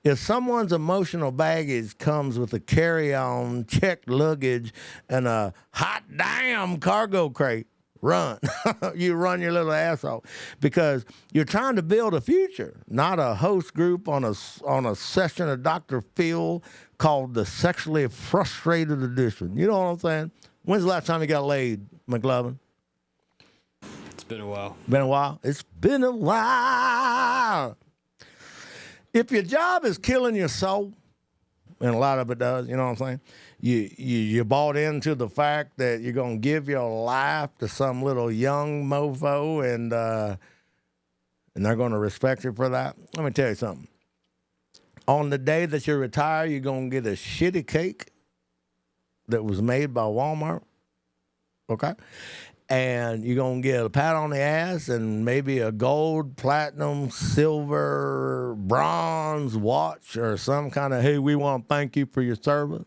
If someone's emotional baggage comes with a carry-on, checked luggage, and a hot damn cargo crate, run. You run your little ass off because you're trying to build a future, not a host group on a session of Dr. Phil called the Sexually Frustrated Edition. You know what I'm saying? When's the last time you got laid, McLovin? It's been a while. Been a while? It's been a while. If your job is killing your soul, and a lot of it does, you know what I'm saying? You bought into the fact that you're going to give your life to some little young mofo and they're going to respect you for that. Let me tell you something. On the day that you retire, you're going to get a shitty cake that was made by Walmart, okay? And you're going to get a pat on the ass and maybe a gold, platinum, silver, bronze watch or some kind of, hey, we want to thank you for your service.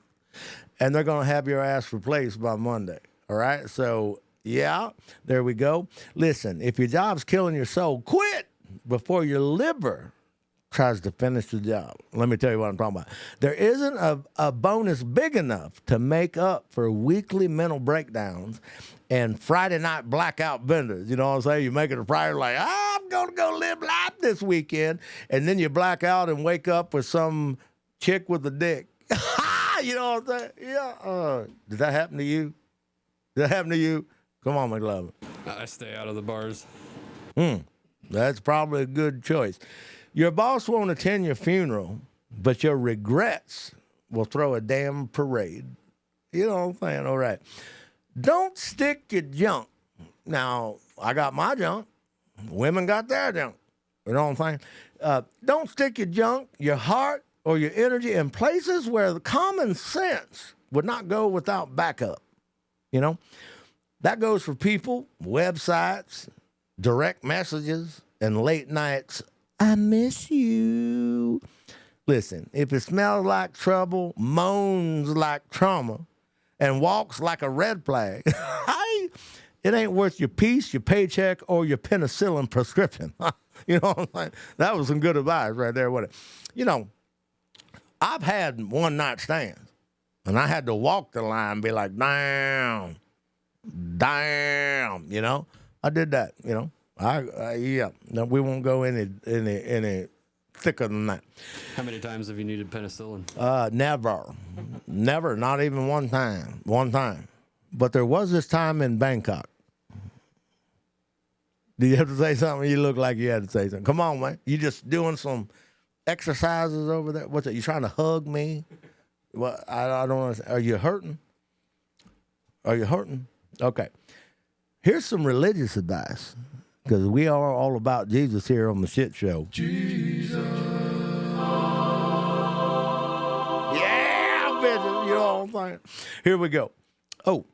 And they're going to have your ass replaced by Monday, all right? So, yeah, there we go. Listen, if your job's killing your soul, quit before your liver tries to finish the job. Let me tell you what I'm talking about. There isn't a bonus big enough to make up for weekly mental breakdowns and Friday night blackout benders. You know what I'm saying? You make it a Friday like, I'm going to go live life this weekend. And then you black out and wake up with some chick with a dick. You know what I'm saying? Yeah. Did that happen to you? Did that happen to you? Come on, McLovin. I stay out of the bars. That's probably a good choice. Your boss won't attend your funeral, but your regrets will throw a damn parade. You know what I'm saying? All right. Don't stick your junk. Now, I got my junk. Women got their junk. You know what I'm saying? Don't stick your junk, your heart, or your energy in places where the common sense would not go without backup. You know? That goes for people, websites, direct messages, and late nights. I miss you. Listen, if it smells like trouble, moans like trauma, and walks like a red flag, it ain't worth your peace, your paycheck, or your penicillin prescription. You know what I'm saying? That was some good advice right there, wasn't it? You know, I've had one night stands, and I had to walk the line and be like, damn, you know? I did that, you know? Yeah. No, we won't go any thicker than that. How many times have you needed penicillin? Never, not even one time. But there was this time in Bangkok. Do you have to say something? You look like you had to say something. Come on, man. You just doing some exercises over there? What's it? You trying to hug me? Well, I don't understand. Are you hurting? Okay. Here's some religious advice, because we are all about Jesus here on the Shit Show. Jesus. Yeah, bitches. You know what I'm saying? Here we go. Oh,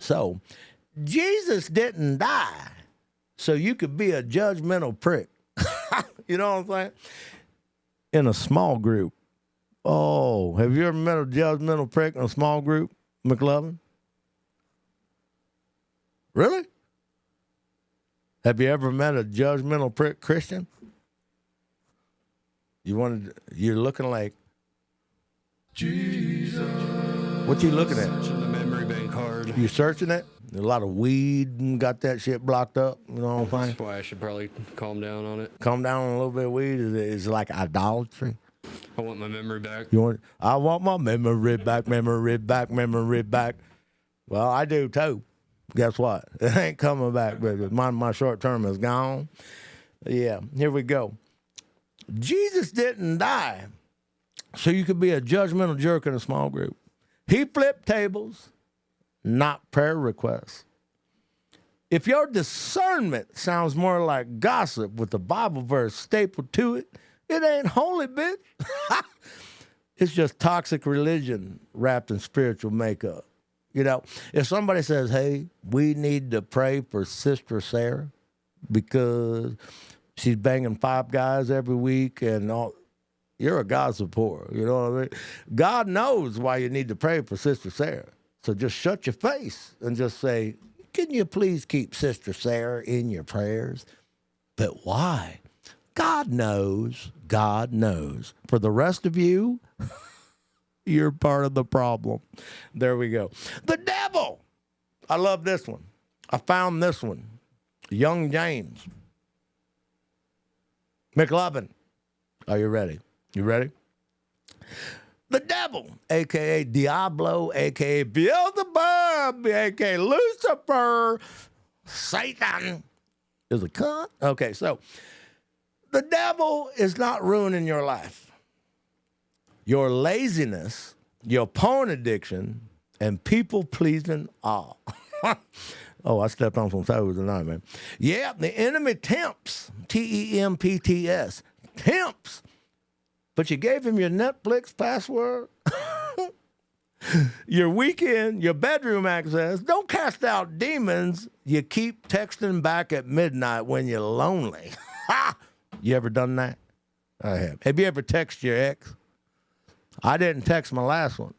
so Jesus didn't die so you could be a judgmental prick. You know what I'm saying? In a small group. Oh, have you ever met a judgmental prick in a small group, McLovin? Really? Have you ever met a judgmental prick Christian? You're looking like Jesus. What you looking at? Searching the memory bank hard. You searching it? A lot of weed and got that shit blocked up. You know what I'm saying? That's why I should probably calm down on it. Calm down on a little bit of weed is like idolatry. I want my memory back. I want my memory back. Well, I do too. Guess what? It ain't coming back, baby. My short term is gone. Yeah, here we go. Jesus didn't die so you could be a judgmental jerk in a small group. He flipped tables, not prayer requests. If your discernment sounds more like gossip with the Bible verse stapled to it, it ain't holy, bitch. It's just toxic religion wrapped in spiritual makeup. You know, if somebody says, hey, we need to pray for Sister Sarah because she's banging 5 guys every week and all, you're a gossip whore. You know what I mean? God knows why you need to pray for Sister Sarah. So just shut your face and just say, can you please keep Sister Sarah in your prayers? But why? God knows. God knows. For the rest of you, you're part of the problem. There we go. The devil. I love this one. I found this one. Young James. McLovin. Are you ready? You ready? The devil, a.k.a. Diablo, a.k.a. Beelzebub, a.k.a. Lucifer, Satan, is a cunt. Okay, so the devil is not ruining your life. Your laziness, your porn addiction, and people-pleasing all. Oh, I stepped on some toes tonight, man. Yeah, the enemy tempts, T-E-M-P-T-S, tempts. But you gave him your Netflix password, your weekend, your bedroom access. Don't cast out demons. You keep texting back at midnight when you're lonely. You ever done that? I have. Have you ever texted your ex? I didn't text my last one.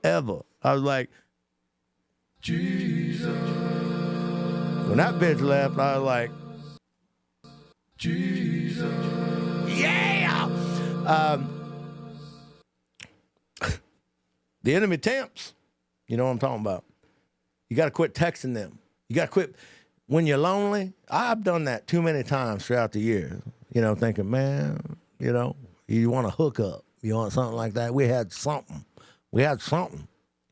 Ever. I was like, Jesus. When that bitch left, I was like, Jesus. Yeah. Yeah. The enemy tempts. You know what I'm talking about. You got to quit texting them. You got to quit when you're lonely. I've done that too many times throughout the years. You know, thinking, man, you know, you want to hook up. You want something like that. We had something. You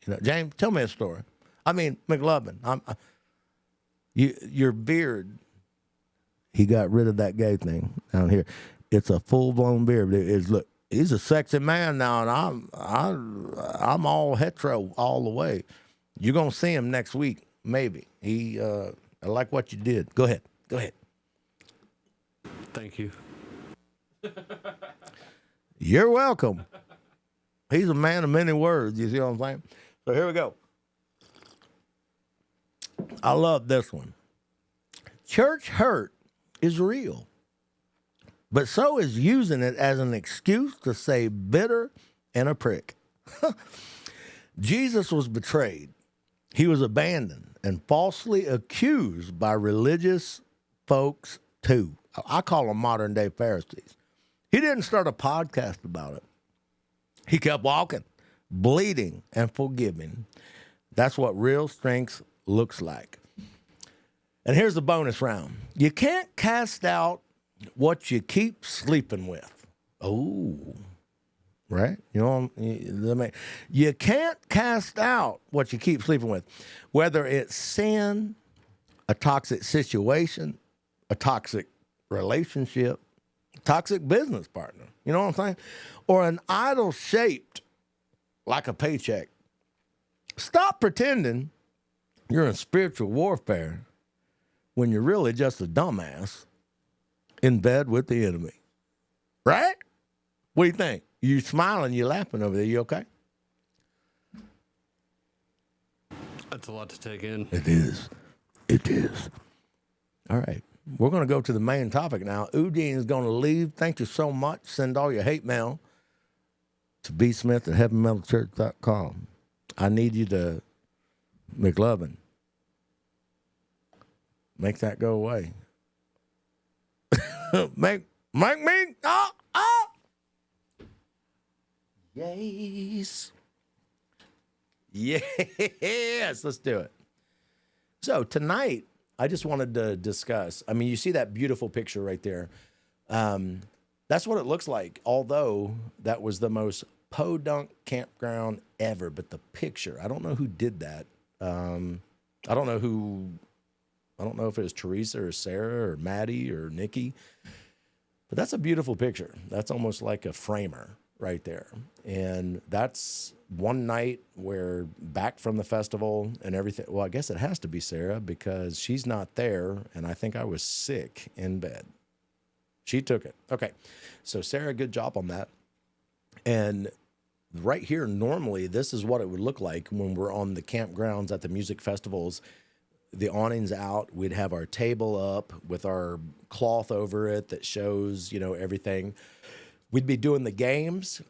know, James, tell me a story. I mean, McLovin, your beard, he got rid of that gay thing down here. It's a full-blown beard. Look, he's a sexy man now, and I'm all hetero all the way. You're gonna see him next week, maybe. I like what you did. Go ahead. Thank you. You're welcome. He's a man of many words. You see what I'm saying? So here we go. I love this one. Church hurt is real, but so is using it as an excuse to say bitter and a prick. Jesus was betrayed. He was abandoned and falsely accused by religious folks too. I call them modern day Pharisees. He didn't start a podcast about it. He kept walking, bleeding, and forgiving. That's what real strength looks like. And here's the bonus round. You can't cast out what you keep sleeping with. Oh, right? You can't cast out what you keep sleeping with, whether it's sin, a toxic situation, a toxic relationship, toxic business partner. You know what I'm saying? Or an idol shaped like a paycheck. Stop pretending you're in spiritual warfare when you're really just a dumbass in bed with the enemy. Right? What do you think? You smiling, you laughing over there. You okay? That's a lot to take in. It is. All right. We're going to go to the main topic now. Udine is going to leave. Thank you so much. Send all your hate mail to bsmith@heavenmetalchurch.com. I need you to, McLovin, make that go away. make me. Yes. Yes, let's do it. So tonight, I just wanted to discuss, I mean, you see that beautiful picture right there. That's what it looks like, although that was the most podunk campground ever. But the picture, I don't know who did that. I don't know if it was Teresa or Sarah or Maddie or Nikki. But that's a beautiful picture. That's almost like a framer right there. And that's one night where back from the festival and everything. Well, I guess it has to be Sarah because she's not there. And I think I was sick in bed. She took it. Okay. So Sarah, good job on that. And right here, normally, this is what it would look like when we're on the campgrounds at the music festivals. The awning's out. We'd have our table up with our cloth over it that shows, everything. We'd be doing the games,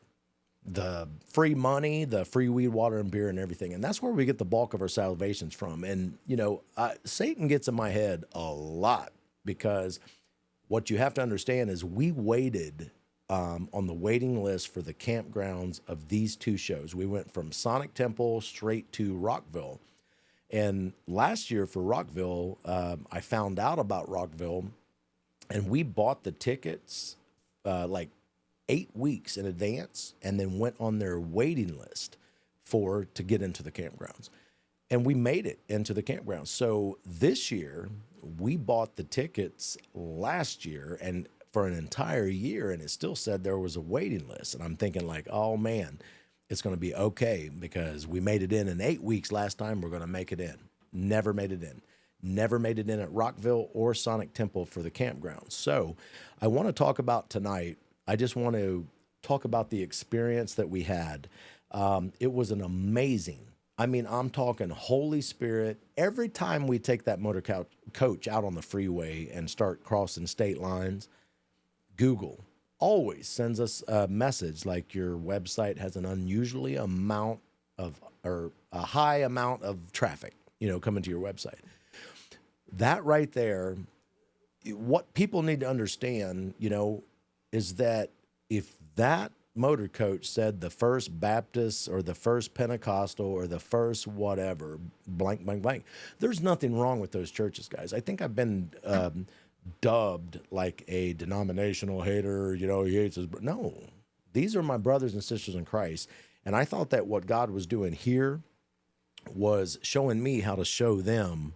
the free money, the free weed, water, and beer and everything. And that's where we get the bulk of our salvations from. And, Satan gets in my head a lot because what you have to understand is we waited on the waiting list for the campgrounds of these two shows. We went from Sonic Temple straight to Rockville. And last year for Rockville, I found out about Rockville, and we bought the tickets like 8 weeks in advance and then went on their waiting list to get into the campgrounds. And we made it into the campgrounds. So this year, we bought the tickets last year and for an entire year, and it still said there was a waiting list. And I'm thinking like, oh man, it's going to be okay because we made it in 8 weeks last time. We're going to make it in. Never made it in. Never made it in at Rockville or Sonic Temple for the campground. So I want to talk about tonight. I just want to talk about the experience that we had. It was an amazing, I'm talking Holy Spirit. Every time we take that motor coach out on the freeway and start crossing state lines, Google always sends us a message like your website has an unusually amount of, or a high amount of traffic, coming to your website. That right there, what people need to understand, is that if that motor coach said the First Baptist or the First Pentecostal or the first whatever, blank, blank, blank, there's nothing wrong with those churches, guys. I think I've been dubbed like a denominational hater, you know, he hates his, no, these are my brothers and sisters in Christ. And I thought that what God was doing here was showing me how to show them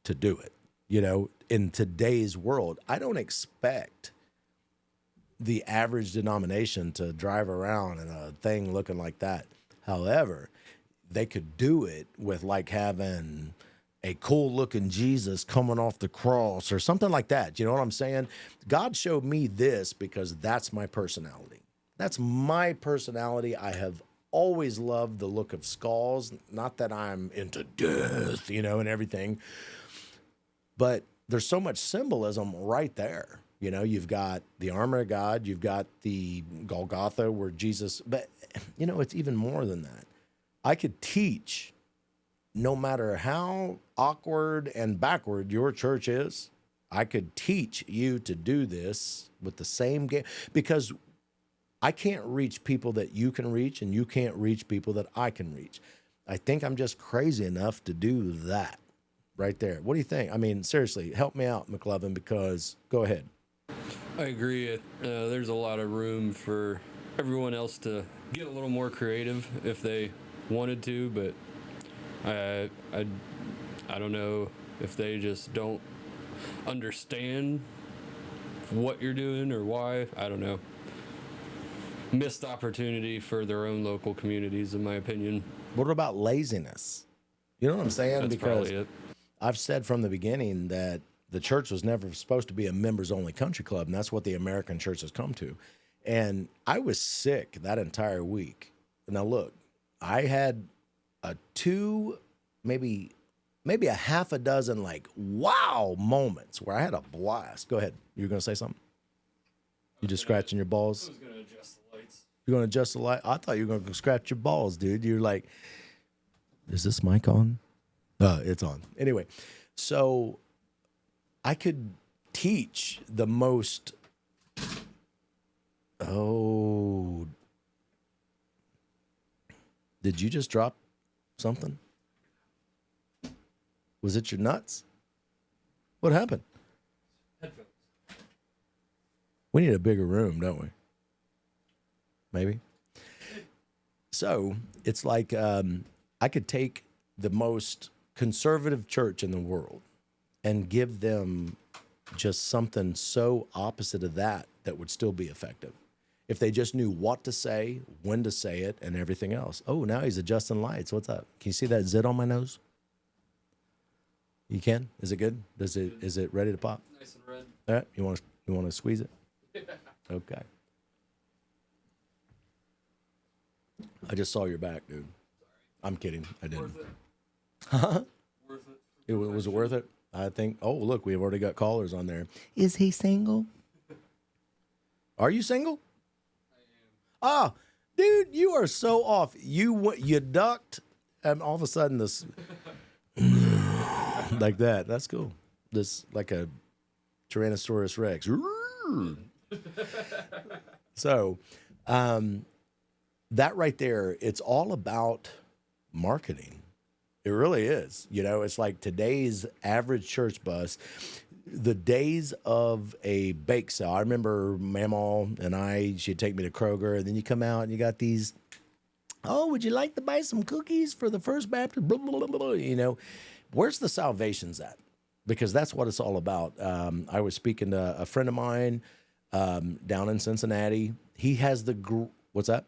to do it. You know, in today's world, I don't expect the average denomination to drive around in a thing looking like that. However, they could do it with like having a cool looking Jesus coming off the cross or something like that. You know what I'm saying? God showed me this because that's my personality. That's my personality. I have always loved the look of skulls. Not that I'm into death, you know, and everything, but there's so much symbolism right there. You know, you've got the armor of God, you've got the Golgotha where Jesus, but you know, it's even more than that. I could teach no matter how awkward and backward your church is, I could teach you to do this with the same game, because I can't reach people that you can reach, and you can't reach people that I can reach. I think I'm just crazy enough to do that right there. What do you think? I mean, seriously, help me out, McLovin, because go ahead. I agree. There's a lot of room for everyone else to get a little more creative if they wanted to, but I don't know if they just don't understand what you're doing or why. I don't know. Missed opportunity for their own local communities, in my opinion. What about laziness? You know what I'm saying? That's Because probably it. I've said from the beginning that the church was never supposed to be a members-only country club, and that's what the American church has come to. And I was sick that entire week. Now, look, I had maybe a half a dozen, like, wow moments where I had a blast. Go ahead. You were going to say something? You just scratching your balls? I was going to adjust the lights. You're going to adjust the light? I thought you were going to scratch your balls, dude. You're like, is this mic on? It's on. Anyway, so I could teach the most, did you just drop something? Was it your nuts? What happened? Headphones. We need a bigger room, don't we? Maybe. So it's like I could take the most conservative church in the world and give them just something so opposite of that that would still be effective. If they just knew what to say, when to say it, and everything else. Oh, now he's adjusting lights. What's up? Can you see that zit on my nose? You can? Is it good? Is it ready to pop? Nice and red. All right. You want to squeeze it? Okay. I just saw your back, dude. I'm kidding. I didn't. Worth it. Huh? Worth it. Was it worth it? I think. Oh, look, we've already got callers on there. Is he single? Are you single? I am. Oh, dude, you are so off. You ducked, and all of a sudden this, like that. That's cool. This like a Tyrannosaurus Rex. So, that right there, it's all about marketing. It really is. You know, it's like today's average church bus, the days of a bake sale. I remember Mamaw and she'd take me to Kroger, and then you come out and you got these, oh, would you like to buy some cookies for the First Baptist? Blah, blah, blah, blah. You know, where's the salvations at? Because that's what it's all about. I was speaking to a friend of mine down in Cincinnati. He has what's that?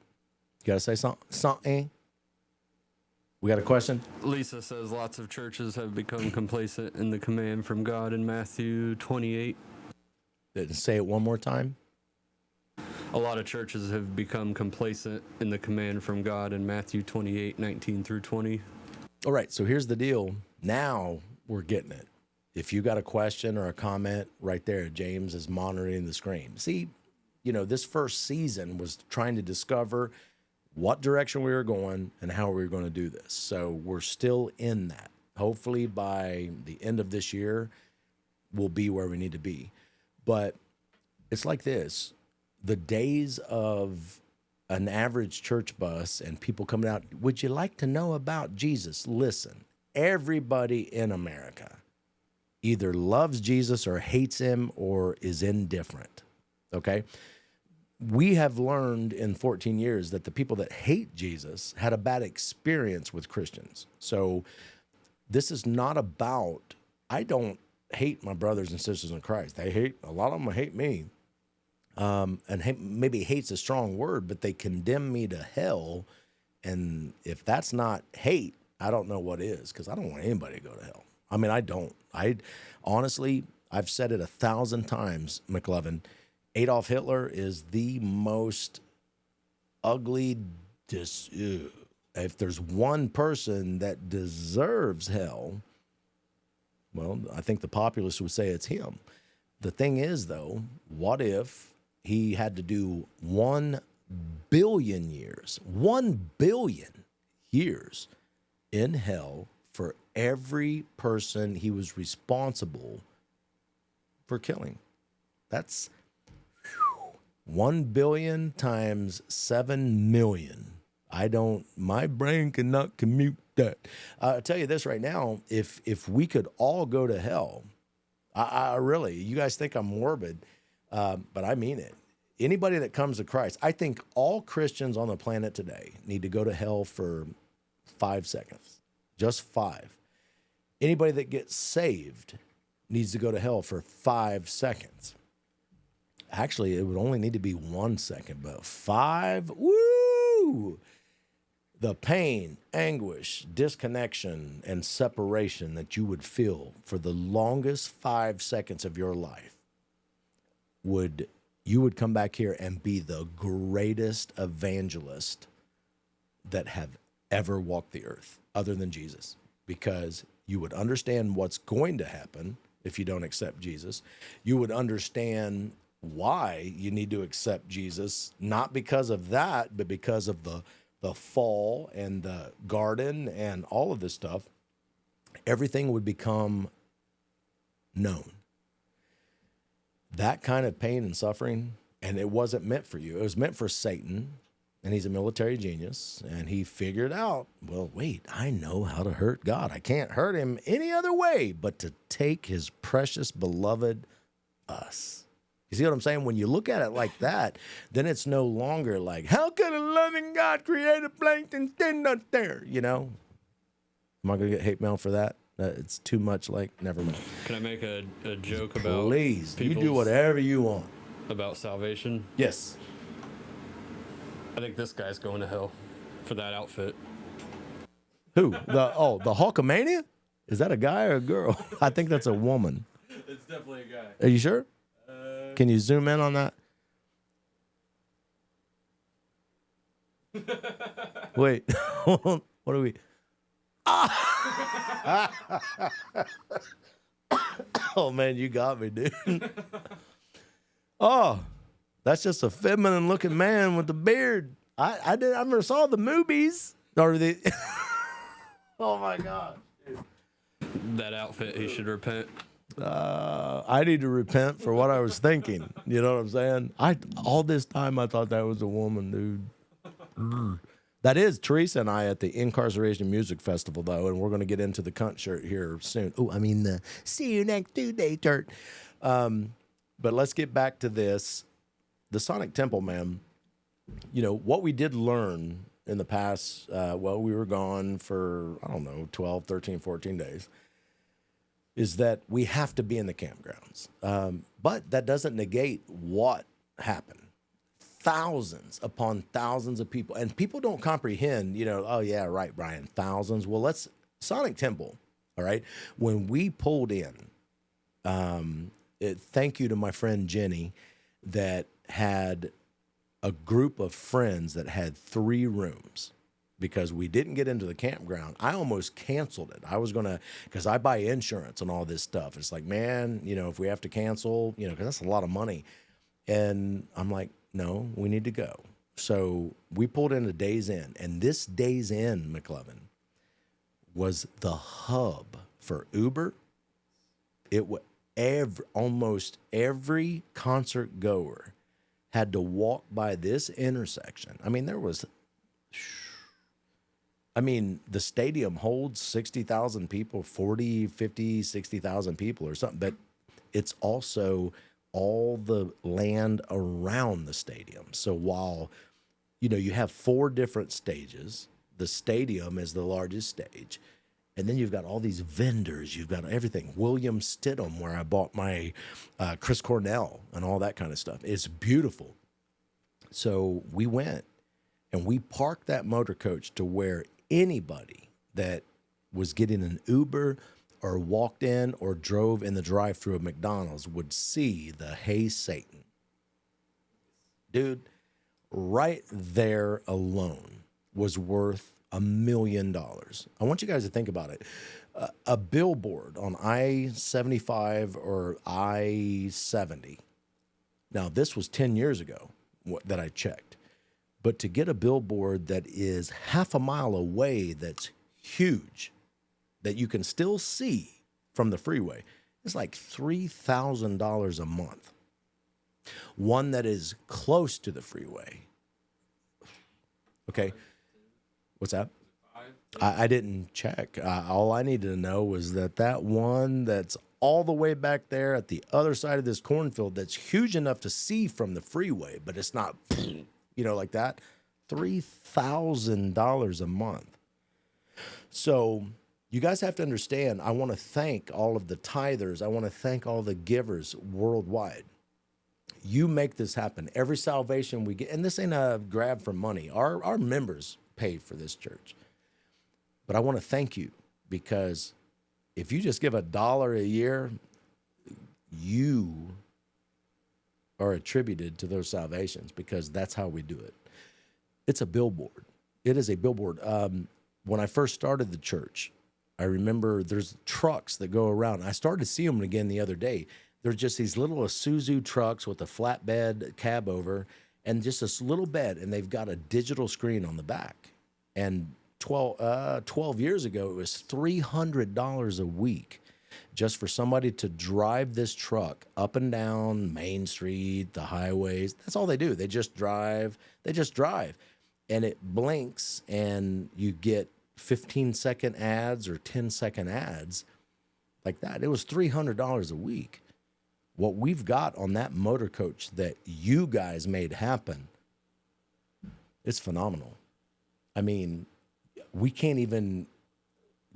You got to say something? We got a question? Lisa says lots of churches have become complacent in the command from God in Matthew 28. Say it one more time. A lot of churches have become complacent in the command from God in Matthew 28, 19 through 20. All right, so here's the deal. Now we're getting it. If you got a question or a comment right there, James is monitoring the screen. See, you know, this first season was trying to discover what direction we were going and how we were going to do this. So we're still in that. Hopefully by the end of this year, we'll be where we need to be. But it's like this. the days of an average church bus and people coming out, would you like to know about Jesus? Listen, everybody in America either loves Jesus or hates him or is indifferent. Okay? We have learned in 14 years that the people that hate Jesus had a bad experience with Christians. So this is not about, I don't hate my brothers and sisters in Christ. A lot of them hate me. Maybe hate's a strong word, but they condemn me to hell. And if that's not hate, I don't know what is, because I don't want anybody to go to hell. I mean, I don't. Honestly, I've said it 1,000 times, McLovin. Adolf Hitler is the most ugly. If there's one person that deserves hell, well, I think the populace would say it's him. The thing is, though, what if he had to do 1 billion years in hell for every person he was responsible for killing? That's 1 billion times 7 million. My brain cannot commute that. I'll tell you this right now, if we could all go to hell, I really, you guys think I'm morbid, but I mean it. Anybody that comes to Christ, I think all Christians on the planet today need to go to hell for 5 seconds, just 5. Anybody that gets saved needs to go to hell for 5 seconds. Actually, it would only need to be 1 second, but 5, woo! The pain, anguish, disconnection, and separation that you would feel for the longest 5 seconds of your life, you would come back here and be the greatest evangelist that have ever walked the earth, other than Jesus, because you would understand what's going to happen if you don't accept Jesus. You would understand why you need to accept Jesus, not because of that, but because of the fall and the garden and all of this stuff. Everything would become known. That kind of pain and suffering, and it wasn't meant for you. It was meant for Satan, and he's a military genius, and he figured out, well, wait, I know how to hurt God. I can't hurt him any other way but to take his precious beloved us. You see what I'm saying? When you look at it like that, then it's no longer like, how could a loving God create a plankton stand up there? You know? Am I going to get hate mail for that? It's too much like, never mind. Can I make a joke about Please, you do people's- whatever you want. about salvation? Yes. I think this guy's going to hell for that outfit. Who? The Hulkamania? Is that a guy or a girl? I think that's a woman. It's definitely a guy. Are you sure? Can you zoom in on that? Wait. What are we? Oh, man, you got me, dude. Oh, that's just a feminine looking man with a beard. I never saw the movies. Or the Oh my God. That outfit, he should repent. I need to repent for what I was thinking. You know what I'm saying? All this time I thought that was a woman, dude. That is Teresa and I at the Incarceration Music Festival, though, and we're going to get into the cunt shirt here soon. See you next Tuesday, church. But let's get back to this. The Sonic Temple, man, you know, what we did learn in the past, we were gone for, 12, 13, 14 days, is that we have to be in the campgrounds. But that doesn't negate what happened. Thousands upon thousands of people. And people don't comprehend, oh, yeah, right, Brian, thousands. Well, Sonic Temple, all right? When we pulled in, thank you to my friend Jenny that had a group of friends that had 3 rooms. Because we didn't get into the campground, I almost canceled it. I was going to, because I buy insurance and all this stuff. It's like, man, if we have to cancel, because that's a lot of money. And I'm like, no, we need to go. So we pulled into Days Inn. And this Days Inn, McLovin, was the hub for Uber. It was almost every concert goer had to walk by this intersection. I mean, the stadium holds 60,000 people, 40, 50, 60,000 people or something, but it's also all the land around the stadium. So while, you have 4 different stages, the stadium is the largest stage. And then you've got all these vendors. You've got everything. William Stidham, where I bought my Chris Cornell and all that kind of stuff. It's beautiful. So we went and we parked that motor coach to where anybody that was getting an Uber or walked in or drove in the drive-thru of McDonald's would see the Hey Satan. Dude, right there alone was worth $1 million. I want you guys to think about it. A billboard on I-75 or I-70. Now, this was 10 years ago that I checked. But to get a billboard that is half a mile away that's huge, that you can still see from the freeway, it's like $3,000 a month. One that is close to the freeway. Okay. What's that? I didn't check. All I needed to know was that one that's all the way back there at the other side of this cornfield that's huge enough to see from the freeway, but it's not, like that, $3,000 a month. So you guys have to understand, I want to thank all of the tithers. I want to thank all the givers worldwide. You make this happen. Every salvation we get, and this ain't a grab for money. Our members pay for this church. But I want to thank you, because if you just give $1 a year, you are attributed to those salvations, because that's how we do it. It's a billboard. It is a billboard. When I first started the church, I remember there's trucks that go around. I started to see them again the other day. They're just these little Isuzu trucks with a flatbed cab over and just this little bed, and they've got a digital screen on the back. And 12 years ago, it was $300 a week just for somebody to drive this truck up and down Main Street, the highways. That's all they do. They just drive. And it blinks, and you get 15-second ads or 10-second ads like that. It was $300 a week. What we've got on that motor coach that you guys made happen, it's phenomenal. I mean, we can't even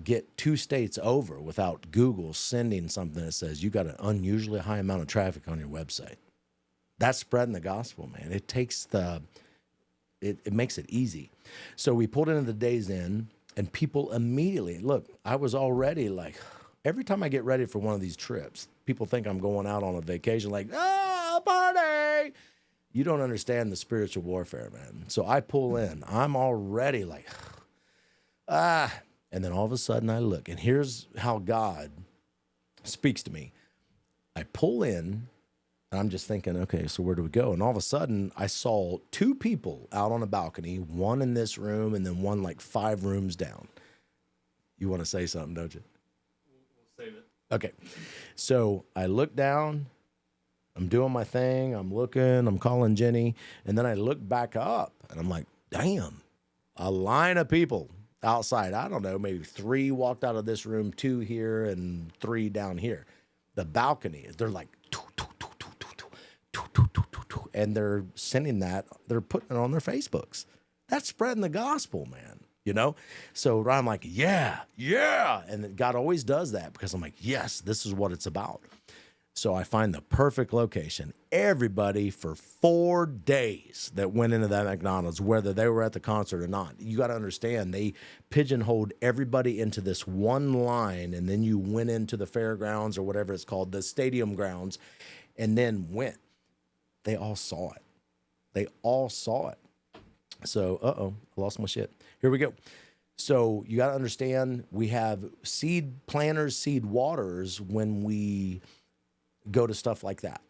get 2 states over without Google sending something that says you got an unusually high amount of traffic on your website. That's spreading the gospel, man. It takes it makes it easy. So we pulled into the Days Inn, and people immediately, look, I was already like, every time I get ready for one of these trips, people think I'm going out on a vacation, like, party. You don't understand the spiritual warfare, man. So I pull in. I'm already like, and then all of a sudden I look, and here's how God speaks to me. I pull in, and I'm just thinking, okay, so where do we go? And all of a sudden I saw 2 people out on a balcony, one in this room and then one like 5 rooms down. You want to say something, don't you? We'll save it. Okay. So I look down, I'm doing my thing, I'm looking, I'm calling Jenny, and then I look back up, and I'm like, damn, a line of people outside. I don't know, maybe 3 walked out of this room, 2 here, and 3 down here. The balcony, they're like, and they're sending that, they're putting it on their Facebooks. That's spreading the gospel, man. So I'm like, yeah. And God always does that, because I'm like, yes, this is what it's about. So I find the perfect location. Everybody for 4 days that went into that McDonald's, whether they were at the concert or not, you got to understand, they pigeonholed everybody into this one line, and then you went into the fairgrounds or whatever it's called, the stadium grounds, and then went. They all saw it. So, I lost my shit. Here we go. So you got to understand, we have seed planters, seed waterers when we go to stuff like that.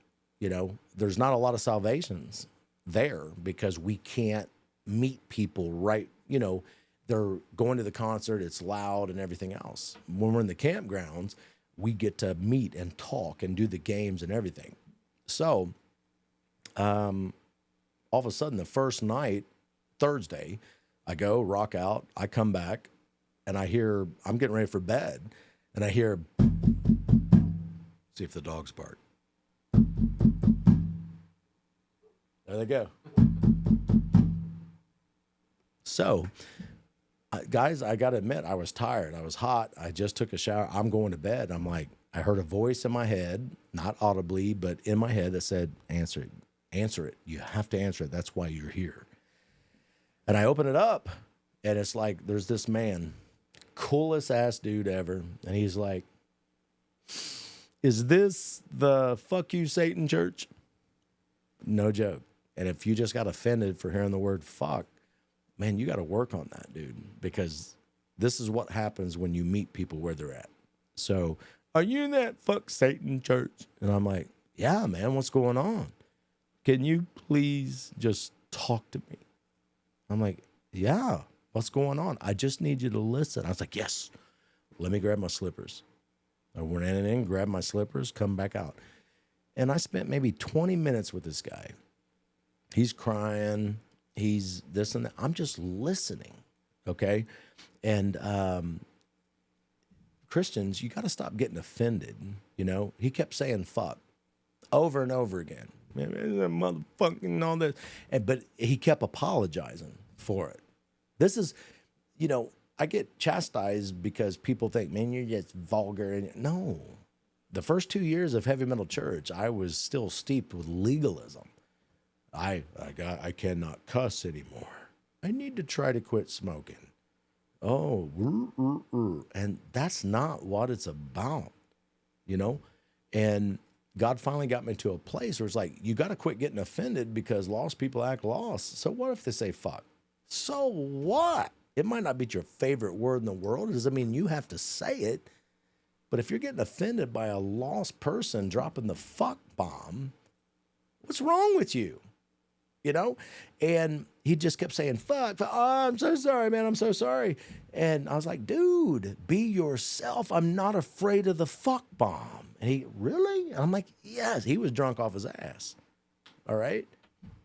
There's not a lot of salvations there because we can't meet people right. They're going to the concert, it's loud and everything else. When we're in the campgrounds, we get to meet and talk and do the games and everything. So, all of a sudden, the first night, Thursday, I go rock out. I come back, and I hear I'm getting ready for bed, and I hear, see if the dogs bark. There they go. So, guys, I got to admit, I was tired. I was hot. I just took a shower. I'm going to bed. I'm like, I heard a voice in my head, not audibly, but in my head that said, answer it. Answer it. You have to answer it. That's why you're here. And I open it up, and it's like, there's this man, coolest ass dude ever. And he's like, is this the fuck you Satan church? No joke. And if you just got offended for hearing the word fuck, man, you got to work on that, dude, because this is what happens when you meet people where they're at. So, are you in that fuck Satan church? And I'm like, yeah, man, what's going on? Can you please just talk to me? I'm like, yeah, what's going on? I just need you to listen. I was like, yes, let me grab my slippers. I went in, grabbed my slippers, come back out. And I spent maybe 20 minutes with this guy. He's crying. He's this and that. I'm just listening, okay? And Christians, you got to stop getting offended, you know? He kept saying fuck over and over again. Man, motherfucking all this. But he kept apologizing for it. This is, you know, I get chastised because people think, man, you're just vulgar. And no. The first 2 years of Heavy Metal Church, I was still steeped with legalism. I cannot cuss anymore. I need to try to quit smoking. Oh, and that's not what it's about, you know? And God finally got me to a place where it's like, you got to quit getting offended because lost people act lost. So what if they say fuck? So what? It might not be your favorite word in the world. It doesn't mean you have to say it. But if you're getting offended by a lost person dropping the fuck bomb, what's wrong with you? You know? And he just kept saying, fuck, oh, I'm so sorry, man. I'm so sorry. And I was like, dude, be yourself. I'm not afraid of the fuck bomb. And he, really? And I'm like, yes. He was drunk off his ass. All right?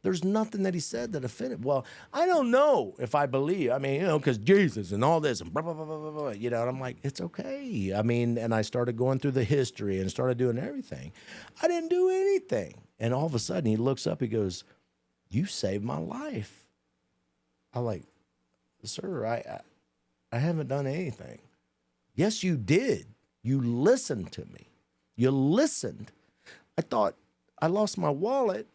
There's nothing that he said that offended. Well, I don't know if I believe. I mean, you know, because Jesus and all this and blah, blah, blah, blah, blah, blah, you know, and I'm like, it's okay. I mean, and I started going through the history and started doing everything. I didn't do anything. And all of a sudden he looks up, he goes, you saved my life. I'm like, sir, I haven't done anything. Yes, you did. You listened to me. You listened. I thought I lost my wallet.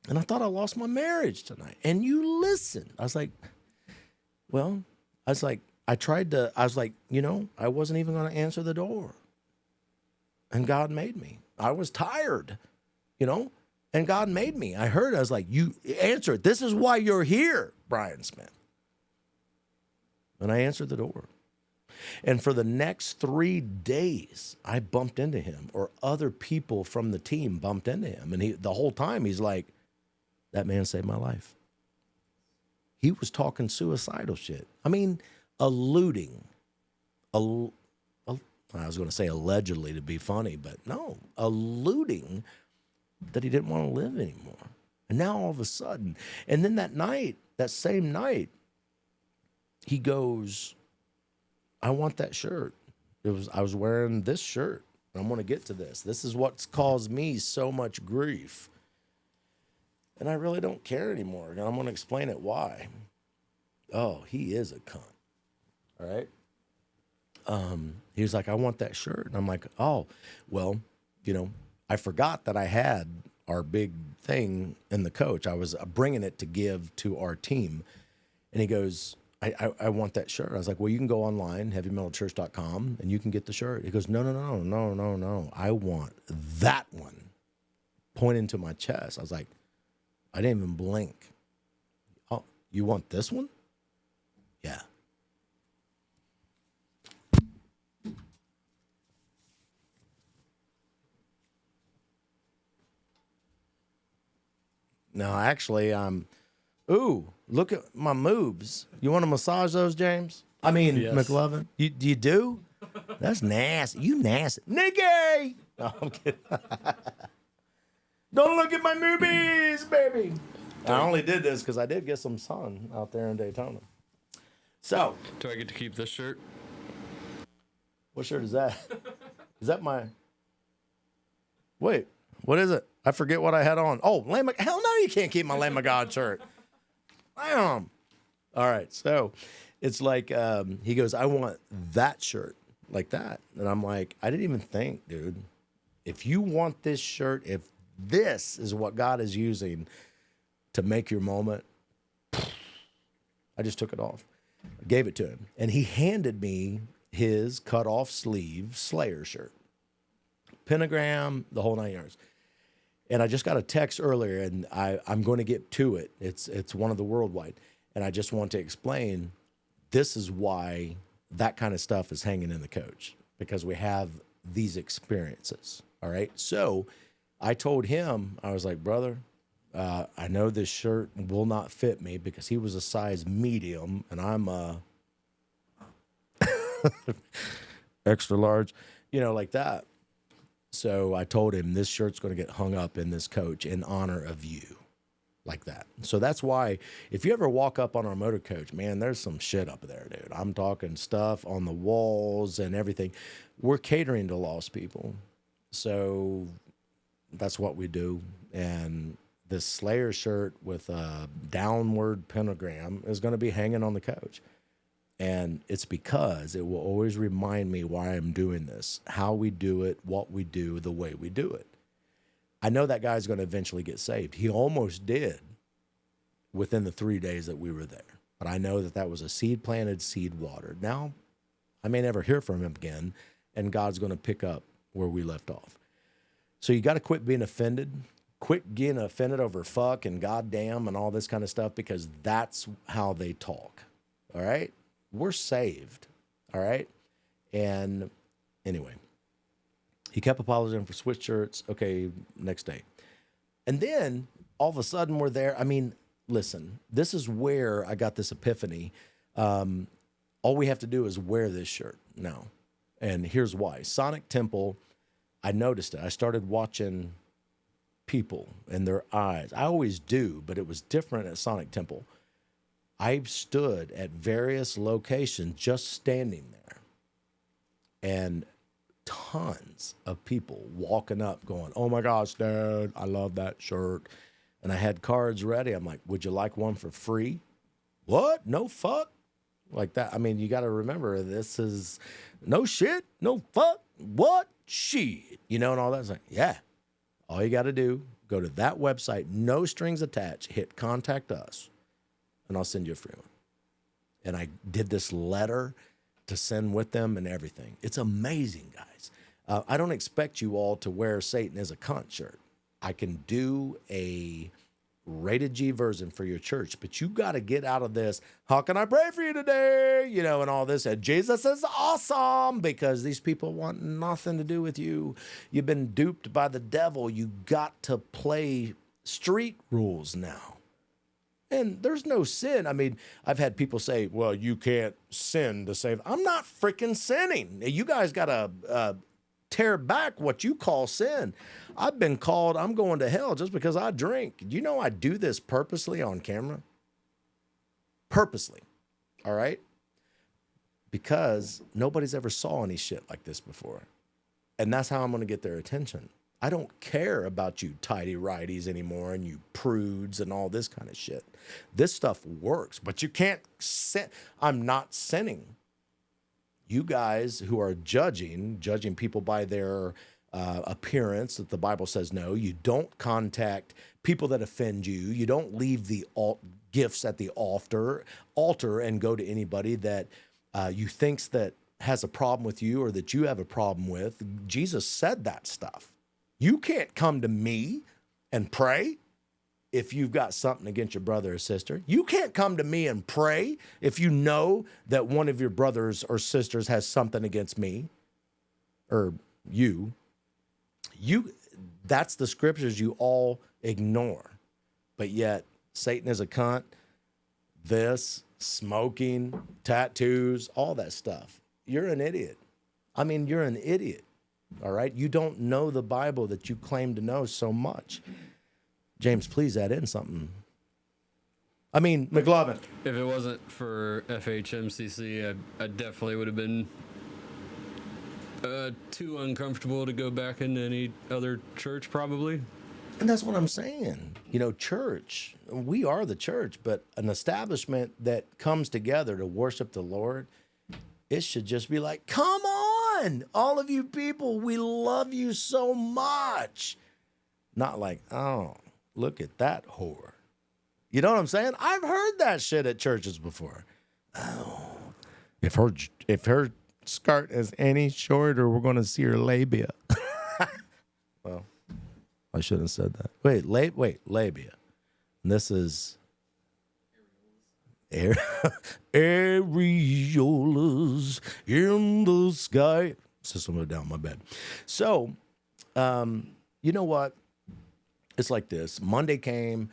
And I thought I lost my marriage tonight. And you listened. I was like, you know, I wasn't even going to answer the door. And God made me. I was tired, you know, and God made me. I heard, I was like, you answer it. This is why you're here, Brian Smith. And I answered the door. And for the next 3 days, I bumped into him, or other people from the team bumped into him. And the whole time he's like, that man saved my life. He was talking suicidal shit. I mean, alluding. I was going to say allegedly to be funny, but no, alluding that he didn't want to live anymore. And now all of a sudden, and then that same night, he goes, I want that shirt. I was wearing this shirt. I'm going to get to this. This is what's caused me so much grief. And I really don't care anymore. And I'm going to explain it why. Oh, he is a cunt. All right. He was like, I want that shirt. And I'm like, oh, well, you know, I forgot that I had our big thing in the coach. I was bringing it to give to our team. And he goes, I want that shirt. I was like, well, you can go online, heavymetalchurch.com, and you can get the shirt. He goes, no. I want that one. Pointing to my chest. I was like, I didn't even blink. Oh, you want this one? Yeah. No, actually, ooh, look at my moves. You want to massage those, James? I mean, yes. McLovin. You do? That's nasty. You nasty. Nikki! No, I'm kidding. Don't look at my movies, baby. I only did this because I did get some sun out there in Daytona. So, Do I get to keep this shirt? what shirt is that? Is that my? Wait, what is it? I forget what I had on. Oh, Lamb of... Hell no, you can't keep my Lamb of God shirt. Damn. All right, so it's like he goes, I want that shirt like that, and I'm like, I didn't even think, dude. If you want this shirt, if this is what God is using to make your moment, I just took it off, gave it to him, and he handed me his cut off sleeve Slayer shirt, pentagram, the whole 9 yards. And I just got a text earlier, and I'm going to get to it. It's one of the worldwide, and I just want to explain this is why that kind of stuff is hanging in the coach, because we have these experiences. All right, so I told him, I was like, brother, I know this shirt will not fit me because he was a size medium, and I'm extra large, like that. So I told him this shirt's going to get hung up in this coach in honor of you, like that. So that's why if you ever walk up on our motor coach, man, there's some shit up there, dude. I'm talking stuff on the walls and everything. We're catering to lost people. So that's what we do. And this Slayer shirt with a downward pentagram is going to be hanging on the coach. And it's because it will always remind me why I'm doing this, how we do it, what we do, the way we do it. I know that guy's going to eventually get saved. He almost did within the 3 days that we were there. But I know that was a seed planted, seed watered. Now, I may never hear from him again, and God's going to pick up where we left off. So you got to quit being offended. Quit getting offended over fuck and goddamn and all this kind of stuff, because that's how they talk. All right? We're saved, all right? And anyway, he kept apologizing for switch shirts. Okay, next day. And then all of a sudden we're there. I mean, listen, this is where I got this epiphany. All we have to do is wear this shirt now. And here's why. Sonic Temple, I noticed it. I started watching people and their eyes. I always do, but it was different at Sonic Temple. I've stood at various locations just standing there, and tons of people walking up going, oh my gosh, dude, I love that shirt. And I had cards ready. I'm like, would you like one for free? What? No fuck? Like that. I mean, you got to remember, this is no shit, no fuck, what? Shit. And all that. It's like, yeah. All you got to do, go to that website, no strings attached, hit contact us, and I'll send you a free one. And I did this letter to send with them and everything. It's amazing, guys. I don't expect you all to wear Satan is a cunt shirt. I can do a rated G version for your church, but you got to get out of this, how can I pray for you today? And all this. And Jesus is awesome, because these people want nothing to do with you. You've been duped by the devil. You got to play street rules now. And there's no sin. I mean, I've had people say, well, you can't sin to save. I'm not freaking sinning. You guys got to tear back what you call sin. I've been called, I'm going to hell just because I drink. Do you know I do this purposely on camera? Purposely. All right? Because nobody's ever saw any shit like this before. And that's how I'm going to get their attention. I don't care about you tighty-righties anymore and you prudes and all this kind of shit. This stuff works, but you can't sin. I'm not sinning. You guys who are judging people by their appearance, that the Bible says no. You don't contact people that offend you. You don't leave the gifts at the altar and go to anybody that you thinks that has a problem with you or that you have a problem with. Jesus said that stuff. You can't come to me and pray if you've got something against your brother or sister. You can't come to me and pray if you know that one of your brothers or sisters has something against me or you. That's the scriptures you all ignore. But yet, Satan is a cunt, this, smoking, tattoos, all that stuff. You're an idiot. I mean, you're an idiot. All right? You don't know the Bible that you claim to know so much. James, please add in something. I mean, McLovin. If it wasn't for FHMCC, I definitely would have been too uncomfortable to go back into any other church, probably. And that's what I'm saying. You know, church, we are the church, but an establishment that comes together to worship the Lord, it should just be like, come on, all of you people, we love you so much. Not like, oh, look at that whore. You know what I'm saying? I've heard that shit at churches before. Oh, If her skirt is any shorter, we're going to see her labia. well, I shouldn't have said that. wait, labia. And this is areolas in the sky. System went down my bed. So, you know what? It's like this. Monday came.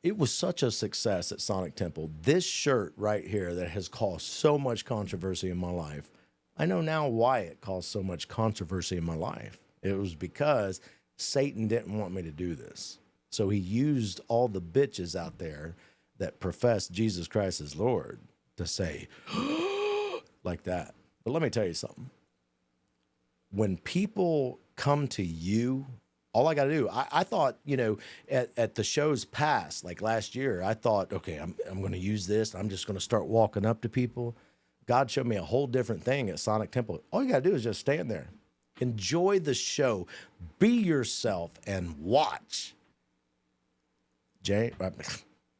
It was such a success at Sonic Temple. This shirt right here that has caused so much controversy in my life. I know now why it caused so much controversy in my life. It was because Satan didn't want me to do this. So he used all the bitches out there that profess Jesus Christ as Lord to say, like that. But let me tell you something. When people come to you, all I got to do, I thought, you know, at the shows past, like last year, I thought, okay, I'm going to use this. I'm just going to start walking up to people. God showed me a whole different thing at Sonic Temple. All you got to do is just stand there. Enjoy the show. Be yourself and watch. Jay,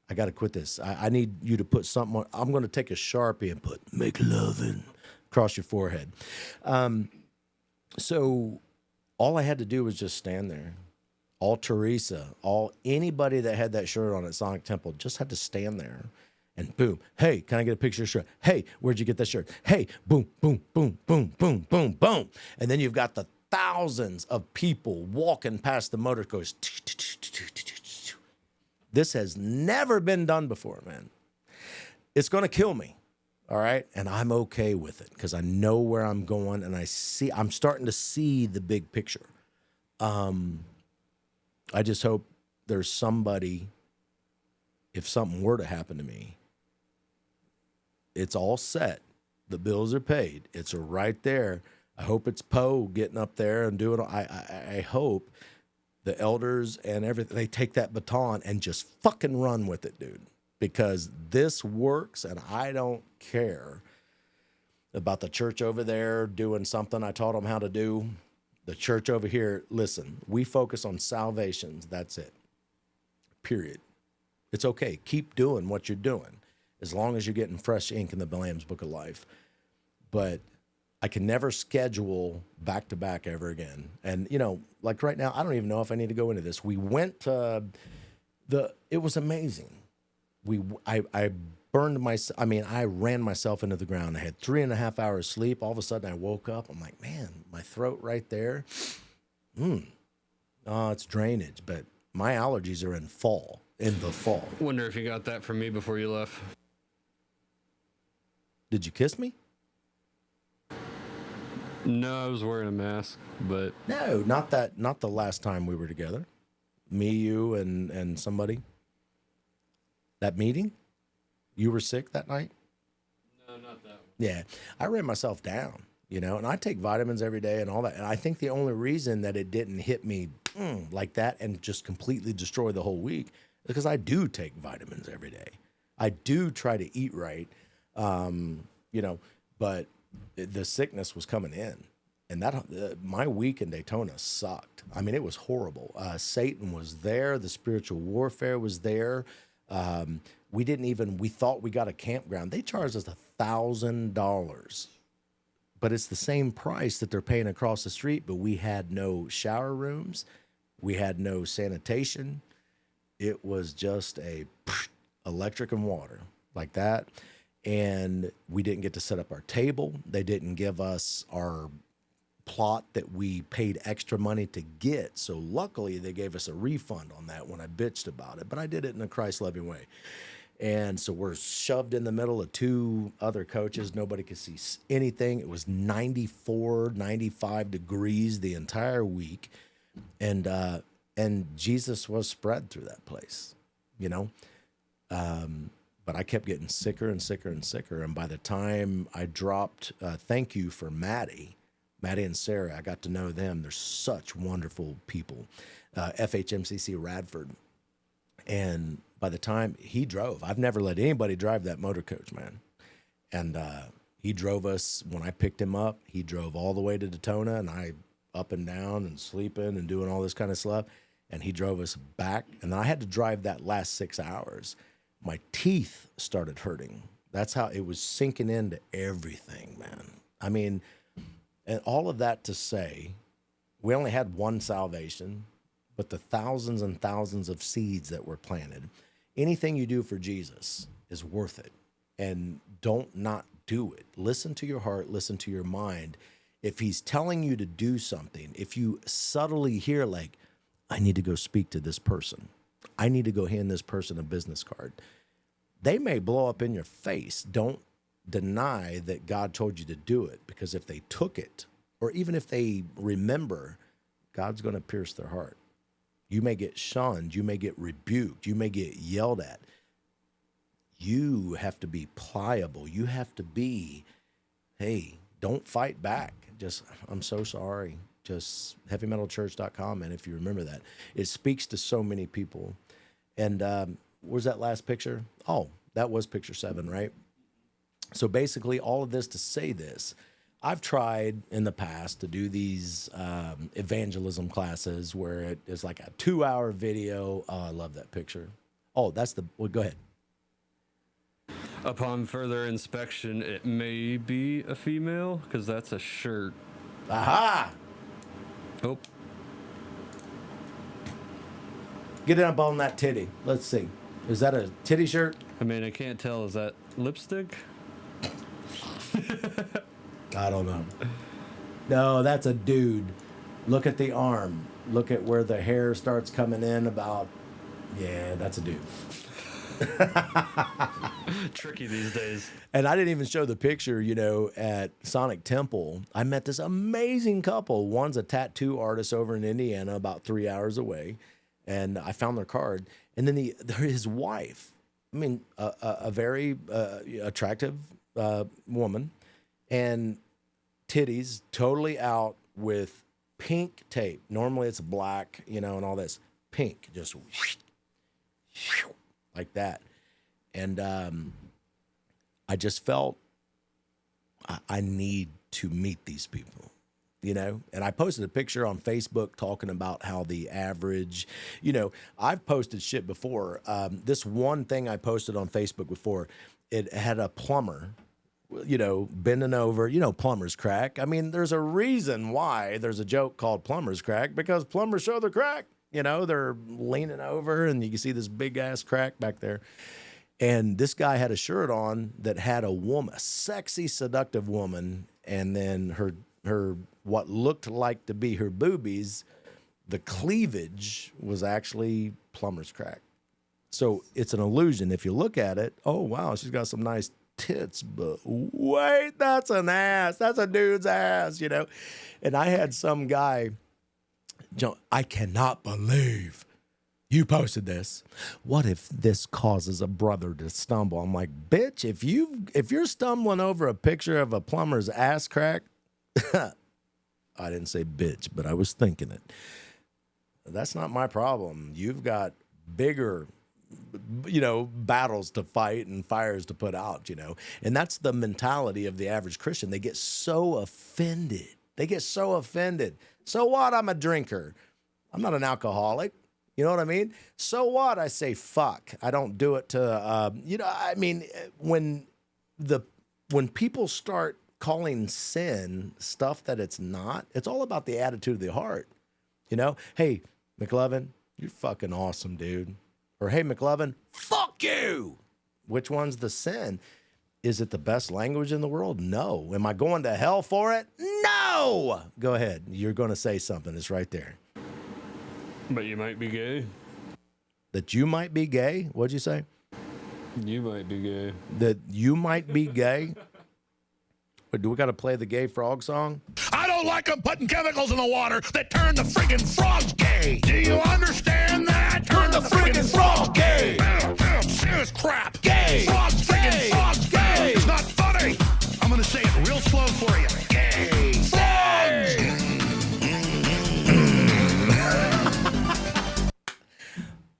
I got to quit this. I need you to put something on. I'm going to take a Sharpie and put "make lovin'" across your forehead. So all I had to do was just stand there. All Teresa, anybody that had that shirt on at Sonic Temple just had to stand there. And boom, hey, can I get a picture of your shirt? Hey, where'd you get that shirt? Hey, boom, boom, boom, boom, boom, boom, boom. And then you've got the thousands of people walking past the motor course. This has never been done before, man. It's going to kill me, all right? And I'm okay with it because I know where I'm going and I'm starting to see the big picture. I just hope there's somebody, if something were to happen to me, it's all set. The bills are paid. It's right there. I hope it's Poe getting up there and doing. I hope the elders and everything, they take that baton and just fucking run with it, dude. Because this works, and I don't care about the church over there doing something I taught them how to do. The church over here, listen, we focus on salvations. That's it. Period. It's okay. Keep doing what you're doing as long as you're getting fresh ink in the Lamb's Book of Life. But I can never schedule back-to-back ever again. And, you know, like right now, I don't even know if I need to go into this. We went to it was amazing. I burned myself. I mean, I ran myself into the ground. I had 3.5 hours sleep. All of a sudden I woke up. I'm like, man, my throat right there. Oh, it's drainage, but my allergies are in the fall. Wonder if you got that from me before you left. Did you kiss me? No, I was wearing a mask, but No, not the last time we were together. Me, you, and somebody. That meeting? You were sick that night? no, not that one. Yeah. I ran myself down, you know, and I take vitamins every day and all that. And I think the only reason that it didn't hit me like that and just completely destroy the whole week is because I do take vitamins every day. I do try to eat right, you know, but the sickness was coming in. And that my week in Daytona sucked. I mean, it was horrible. Satan was there. The spiritual warfare was there. We thought we got a campground. They charged us $1,000, but it's the same price that they're paying across the street. But we had no shower rooms. We had no sanitation. It was just electric and water like that. And we didn't get to set up our table. They didn't give us our plot that we paid extra money to get. So luckily they gave us a refund on that when I bitched about it, but I did it in a Christ-loving way. And so we're shoved in the middle of two other coaches. Nobody could see anything. It was 94, 95 degrees the entire week. And Jesus was spread through that place, you know? But I kept getting sicker and sicker and sicker. And by the time I dropped, thank you for Maddie and Sarah, I got to know them. They're such wonderful people. FHMCC Radford. And by the time he drove, I've never let anybody drive that motor coach, man. And he drove us when I picked him up. He drove all the way to Daytona, and I up and down and sleeping and doing all this kind of stuff. And he drove us back. And then I had to drive that last 6 hours. My teeth started hurting. That's how it was sinking into everything, man. I mean, and all of that to say, we only had one salvation, but the thousands and thousands of seeds that were planted, anything you do for Jesus is worth it. And don't not do it. Listen to your heart, listen to your mind. If he's telling you to do something, if you subtly hear like, I need to go speak to this person, I need to go hand this person a business card, they may blow up in your face. Don't deny that God told you to do it, because if they took it, or even if they remember, God's going to pierce their heart. You may get shunned. You may get rebuked. You may get yelled at. You have to be pliable. You have to be, hey, don't fight back. Just, I'm so sorry. Just heavymetalchurch.com, and if you remember that, it speaks to so many people. And where's that last picture? Oh, that was picture 7, right? So basically, all of this to say this, I've tried in the past to do these evangelism classes where it is like a 2-hour video. Oh, I love that picture. Oh, that's the, well, go ahead. Upon further inspection, it may be a female, because that's a shirt. Aha! Oh, Get up on that titty. Let's see. Is that a titty shirt? I mean, I can't tell. Is that lipstick? I don't know. No, that's a dude. Look at the arm. Look at where the hair starts coming in about. Yeah, that's a dude. Tricky these days. And I didn't even show the picture, you know, at Sonic Temple. I met this amazing couple. One's a tattoo artist over in Indiana, about 3 hours away. And I found their card. And then his wife, I mean, a very attractive woman, and titties totally out with pink tape. Normally it's black, you know, and all this. Pink, just like that. And I just felt I need to meet these people, you know? And I posted a picture on Facebook talking about how the average, you know, I've posted shit before. This one thing I posted on Facebook before, it had a plumber, you know, bending over, you know, plumber's crack. I mean, there's a reason why there's a joke called plumber's crack, because plumbers show their crack. You know, they're leaning over and you can see this big ass crack back there. And this guy had a shirt on that had a woman, a sexy, seductive woman, and then her what looked like to be her boobies, the cleavage was actually plumber's crack. So it's an illusion. If you look at it, oh, wow, she's got some nice tits, but wait, that's an ass. That's a dude's ass, you know. And I had some guy, I cannot believe you posted this. What if this causes a brother to stumble? I'm like, bitch, if you're stumbling over a picture of a plumber's ass crack, I didn't say bitch, but I was thinking it. That's not my problem. You've got bigger, you know, battles to fight and fires to put out, you know. And that's the mentality of the average Christian. They get so offended. So what? I'm a drinker. I'm not an alcoholic. You know what I mean? So what? I say fuck. I don't do it to, you know, I mean, when people start calling sin stuff that it's not, it's all about the attitude of the heart. You know? Hey, McLovin, you're fucking awesome, dude. Or, hey, McLovin, fuck you. Which one's the sin? Is it the best language in the world? No. Am I going to hell for it? No. Go ahead. You're going to say something. It's right there. But you might be gay. That you might be gay? What'd you say? You might be gay. That you might be gay? Wait, do we got to play the gay frog song? I don't like them putting chemicals in the water that turn the friggin' frogs gay. Do you understand that? Turn the friggin' frogs gay. Serious crap. crap. Gay. Frog friggin' frog. Gay. It's not funny. I'm gonna say it real slow for you. Gay. Frogs.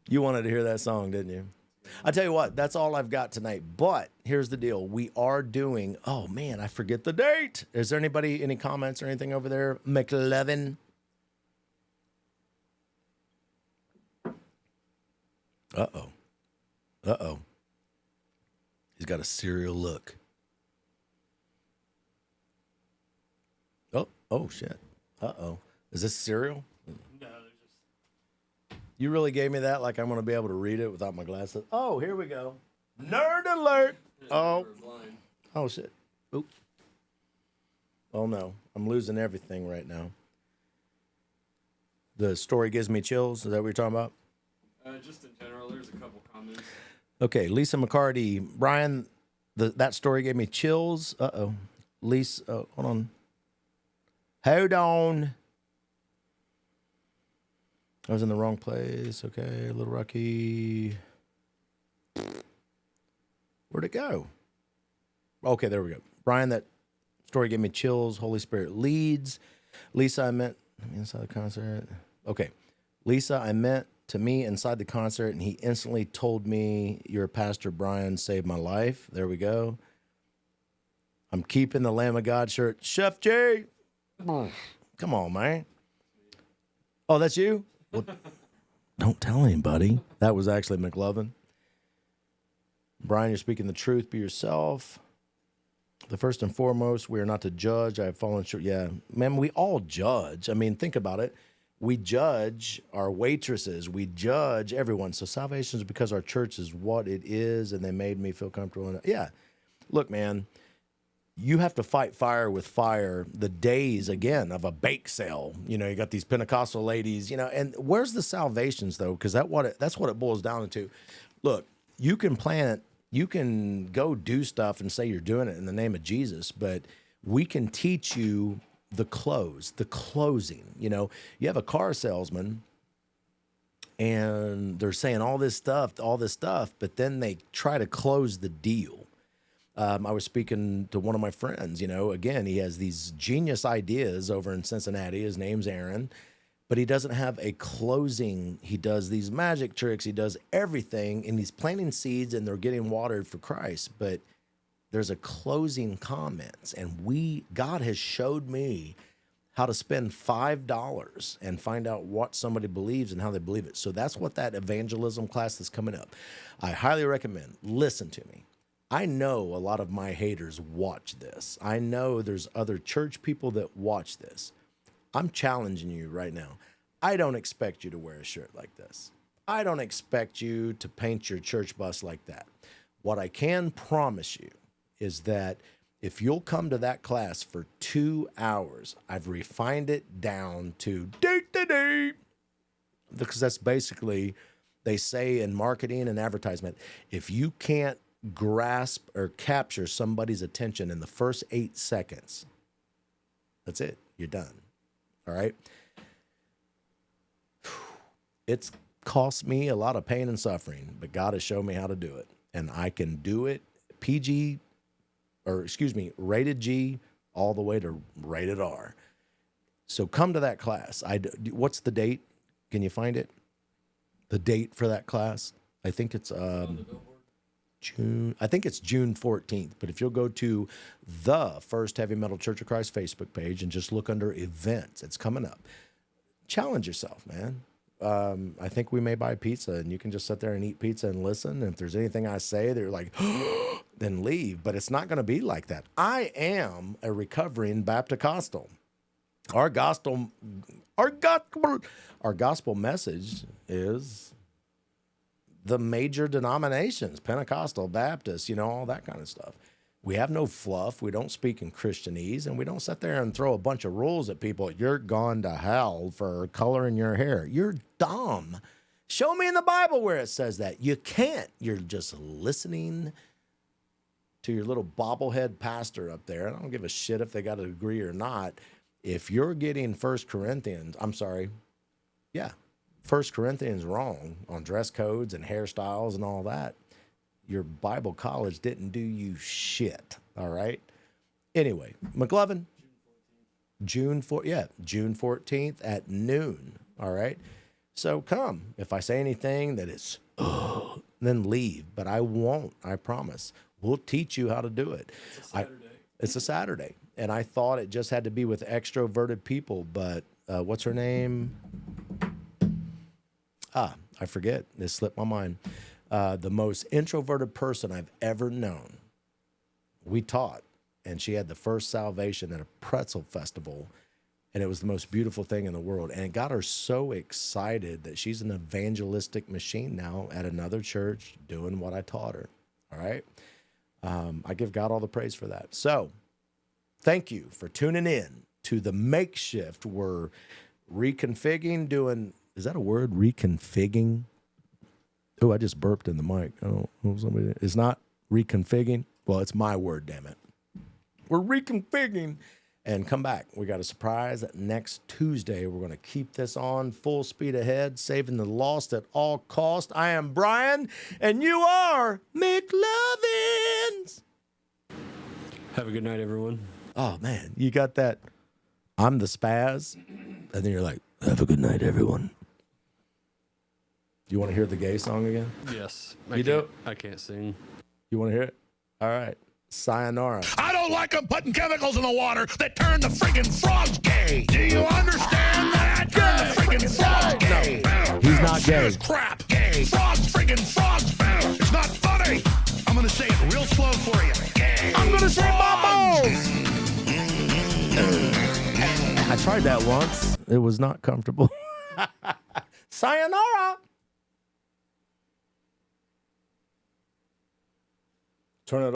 You wanted to hear that song, didn't you? I tell you what, that's all I've got tonight. But here's the deal. We are doing, oh man, I forget the date. Is there anybody, any comments or anything over there? McLevin? Uh-oh. Uh-oh. He's got a serial look. Oh shit. Uh-oh. Is this cereal? You really gave me that like I'm going to be able to read it without my glasses? Oh, here we go. Nerd alert. Oh. Oh, shit. Oop. Oh, no. I'm losing everything right now. The story gives me chills. Is that what you're talking about? Just in general, there's a couple comments. Okay, Lisa McCarty. Brian, that story gave me chills. Uh-oh. Lisa, hold on. Hold on. I was in the wrong place. Okay, Little Rocky. Where'd it go? Okay, there we go. Brian, that story gave me chills. Holy Spirit leads. Lisa, I meant inside the concert. Okay. Lisa, I meant to me inside the concert, and he instantly told me your pastor, Brian, saved my life. There we go. I'm keeping the Lamb of God shirt. Chef J. Come on, man. Oh, that's you? Well, don't tell anybody. That was actually McLovin. Brian, you're speaking the truth. Be yourself. The first and foremost, we are not to judge. I have fallen short. Yeah, man, we all judge. I mean, think about it. We judge our waitresses. We judge everyone. So salvation is because our church is what it is, and they made me feel comfortable in it. Yeah. Look, man, you have to fight fire with fire. The days, again, of a bake sale. You know, you got these Pentecostal ladies, you know, and where's the salvations, though? Because that's what it boils down to. Look, you can plant, you can go do stuff and say you're doing it in the name of Jesus, but we can teach you the closing. You know, you have a car salesman and they're saying all this stuff, but then they try to close the deal. I was speaking to one of my friends, you know, again, he has these genius ideas over in Cincinnati. His name's Aaron, but he doesn't have a closing. He does these magic tricks. He does everything, and he's planting seeds and they're getting watered for Christ. But there's a closing comments, and God has showed me how to spend $5 and find out what somebody believes and how they believe it. So that's what that evangelism class is coming up. I highly recommend. Listen to me. I know a lot of my haters watch this. I know there's other church people that watch this. I'm challenging you right now. I don't expect you to wear a shirt like this. I don't expect you to paint your church bus like that. What I can promise you is that if you'll come to that class for 2 hours, I've refined it down to date, because that's basically, they say in marketing and advertisement, if you can't grasp or capture somebody's attention in the first 8 seconds, that's it. You're done. All right. It's cost me a lot of pain and suffering, but God has shown me how to do it, and I can do it rated G all the way to rated R. So come to that class. What's the date? Can you find it? The date for that class? I think it's June 14th. But if you'll go to the First Heavy Metal Church of Christ Facebook page and just look under events, it's coming up. Challenge yourself, man. I think we may buy pizza, and you can just sit there and eat pizza and listen. And if there's anything I say that you're like, then leave. But it's not going to be like that. I am a recovering Baptist-Costal. Our gospel message is the major denominations, Pentecostal, Baptist, you know, all that kind of stuff. We have no fluff. We don't speak in Christianese, and we don't sit there and throw a bunch of rules at people. You're gone to hell for coloring your hair. You're dumb. Show me in the Bible where it says that. You can't. You're just listening to your little bobblehead pastor up there. I don't give a shit if they got a degree or not. If you're getting 1 Corinthians wrong on dress codes and hairstyles and all that, your Bible college didn't do you shit. All right. Anyway, McLovin, June 14th at noon. All right. So come. If I say anything that is, then leave. But I won't. I promise. We'll teach you how to do it. It's a Saturday. And I thought it just had to be with extroverted people. But what's her name? I forget. This slipped my mind. The most introverted person I've ever known. We taught. And she had the first salvation at a pretzel festival. And it was the most beautiful thing in the world. And it got her so excited that she's an evangelistic machine now at another church doing what I taught her. All right. I give God all the praise for that. So thank you for tuning in to the makeshift. We're reconfiguring, doing, is that a word? Reconfiguring? Oh, I just burped in the mic. I don't know somebody. It's not reconfiguring. Well, it's my word, damn it. We're reconfiguring. And come back. We got a surprise next Tuesday. We're going to keep this on full speed ahead, saving the lost at all cost. I am Brian, and you are McLovins. Have a good night, everyone. Oh, man. You got that. I'm the spaz. And then you're like, have a good night, everyone. You want to hear the gay song again? Yes. You do? I can't sing. You want to hear it? All right. Sayonara. I don't like them putting chemicals in the water that turn the friggin' frogs gay. Do you understand that? Turn the friggin' frogs gay. He's not gay. This crap. Gay. Frogs, friggin' frogs. It's not funny. I'm gonna say it real slow for you. Gay. I'm going to say my balls. I tried that once. It was not comfortable. Sayonara. Turn it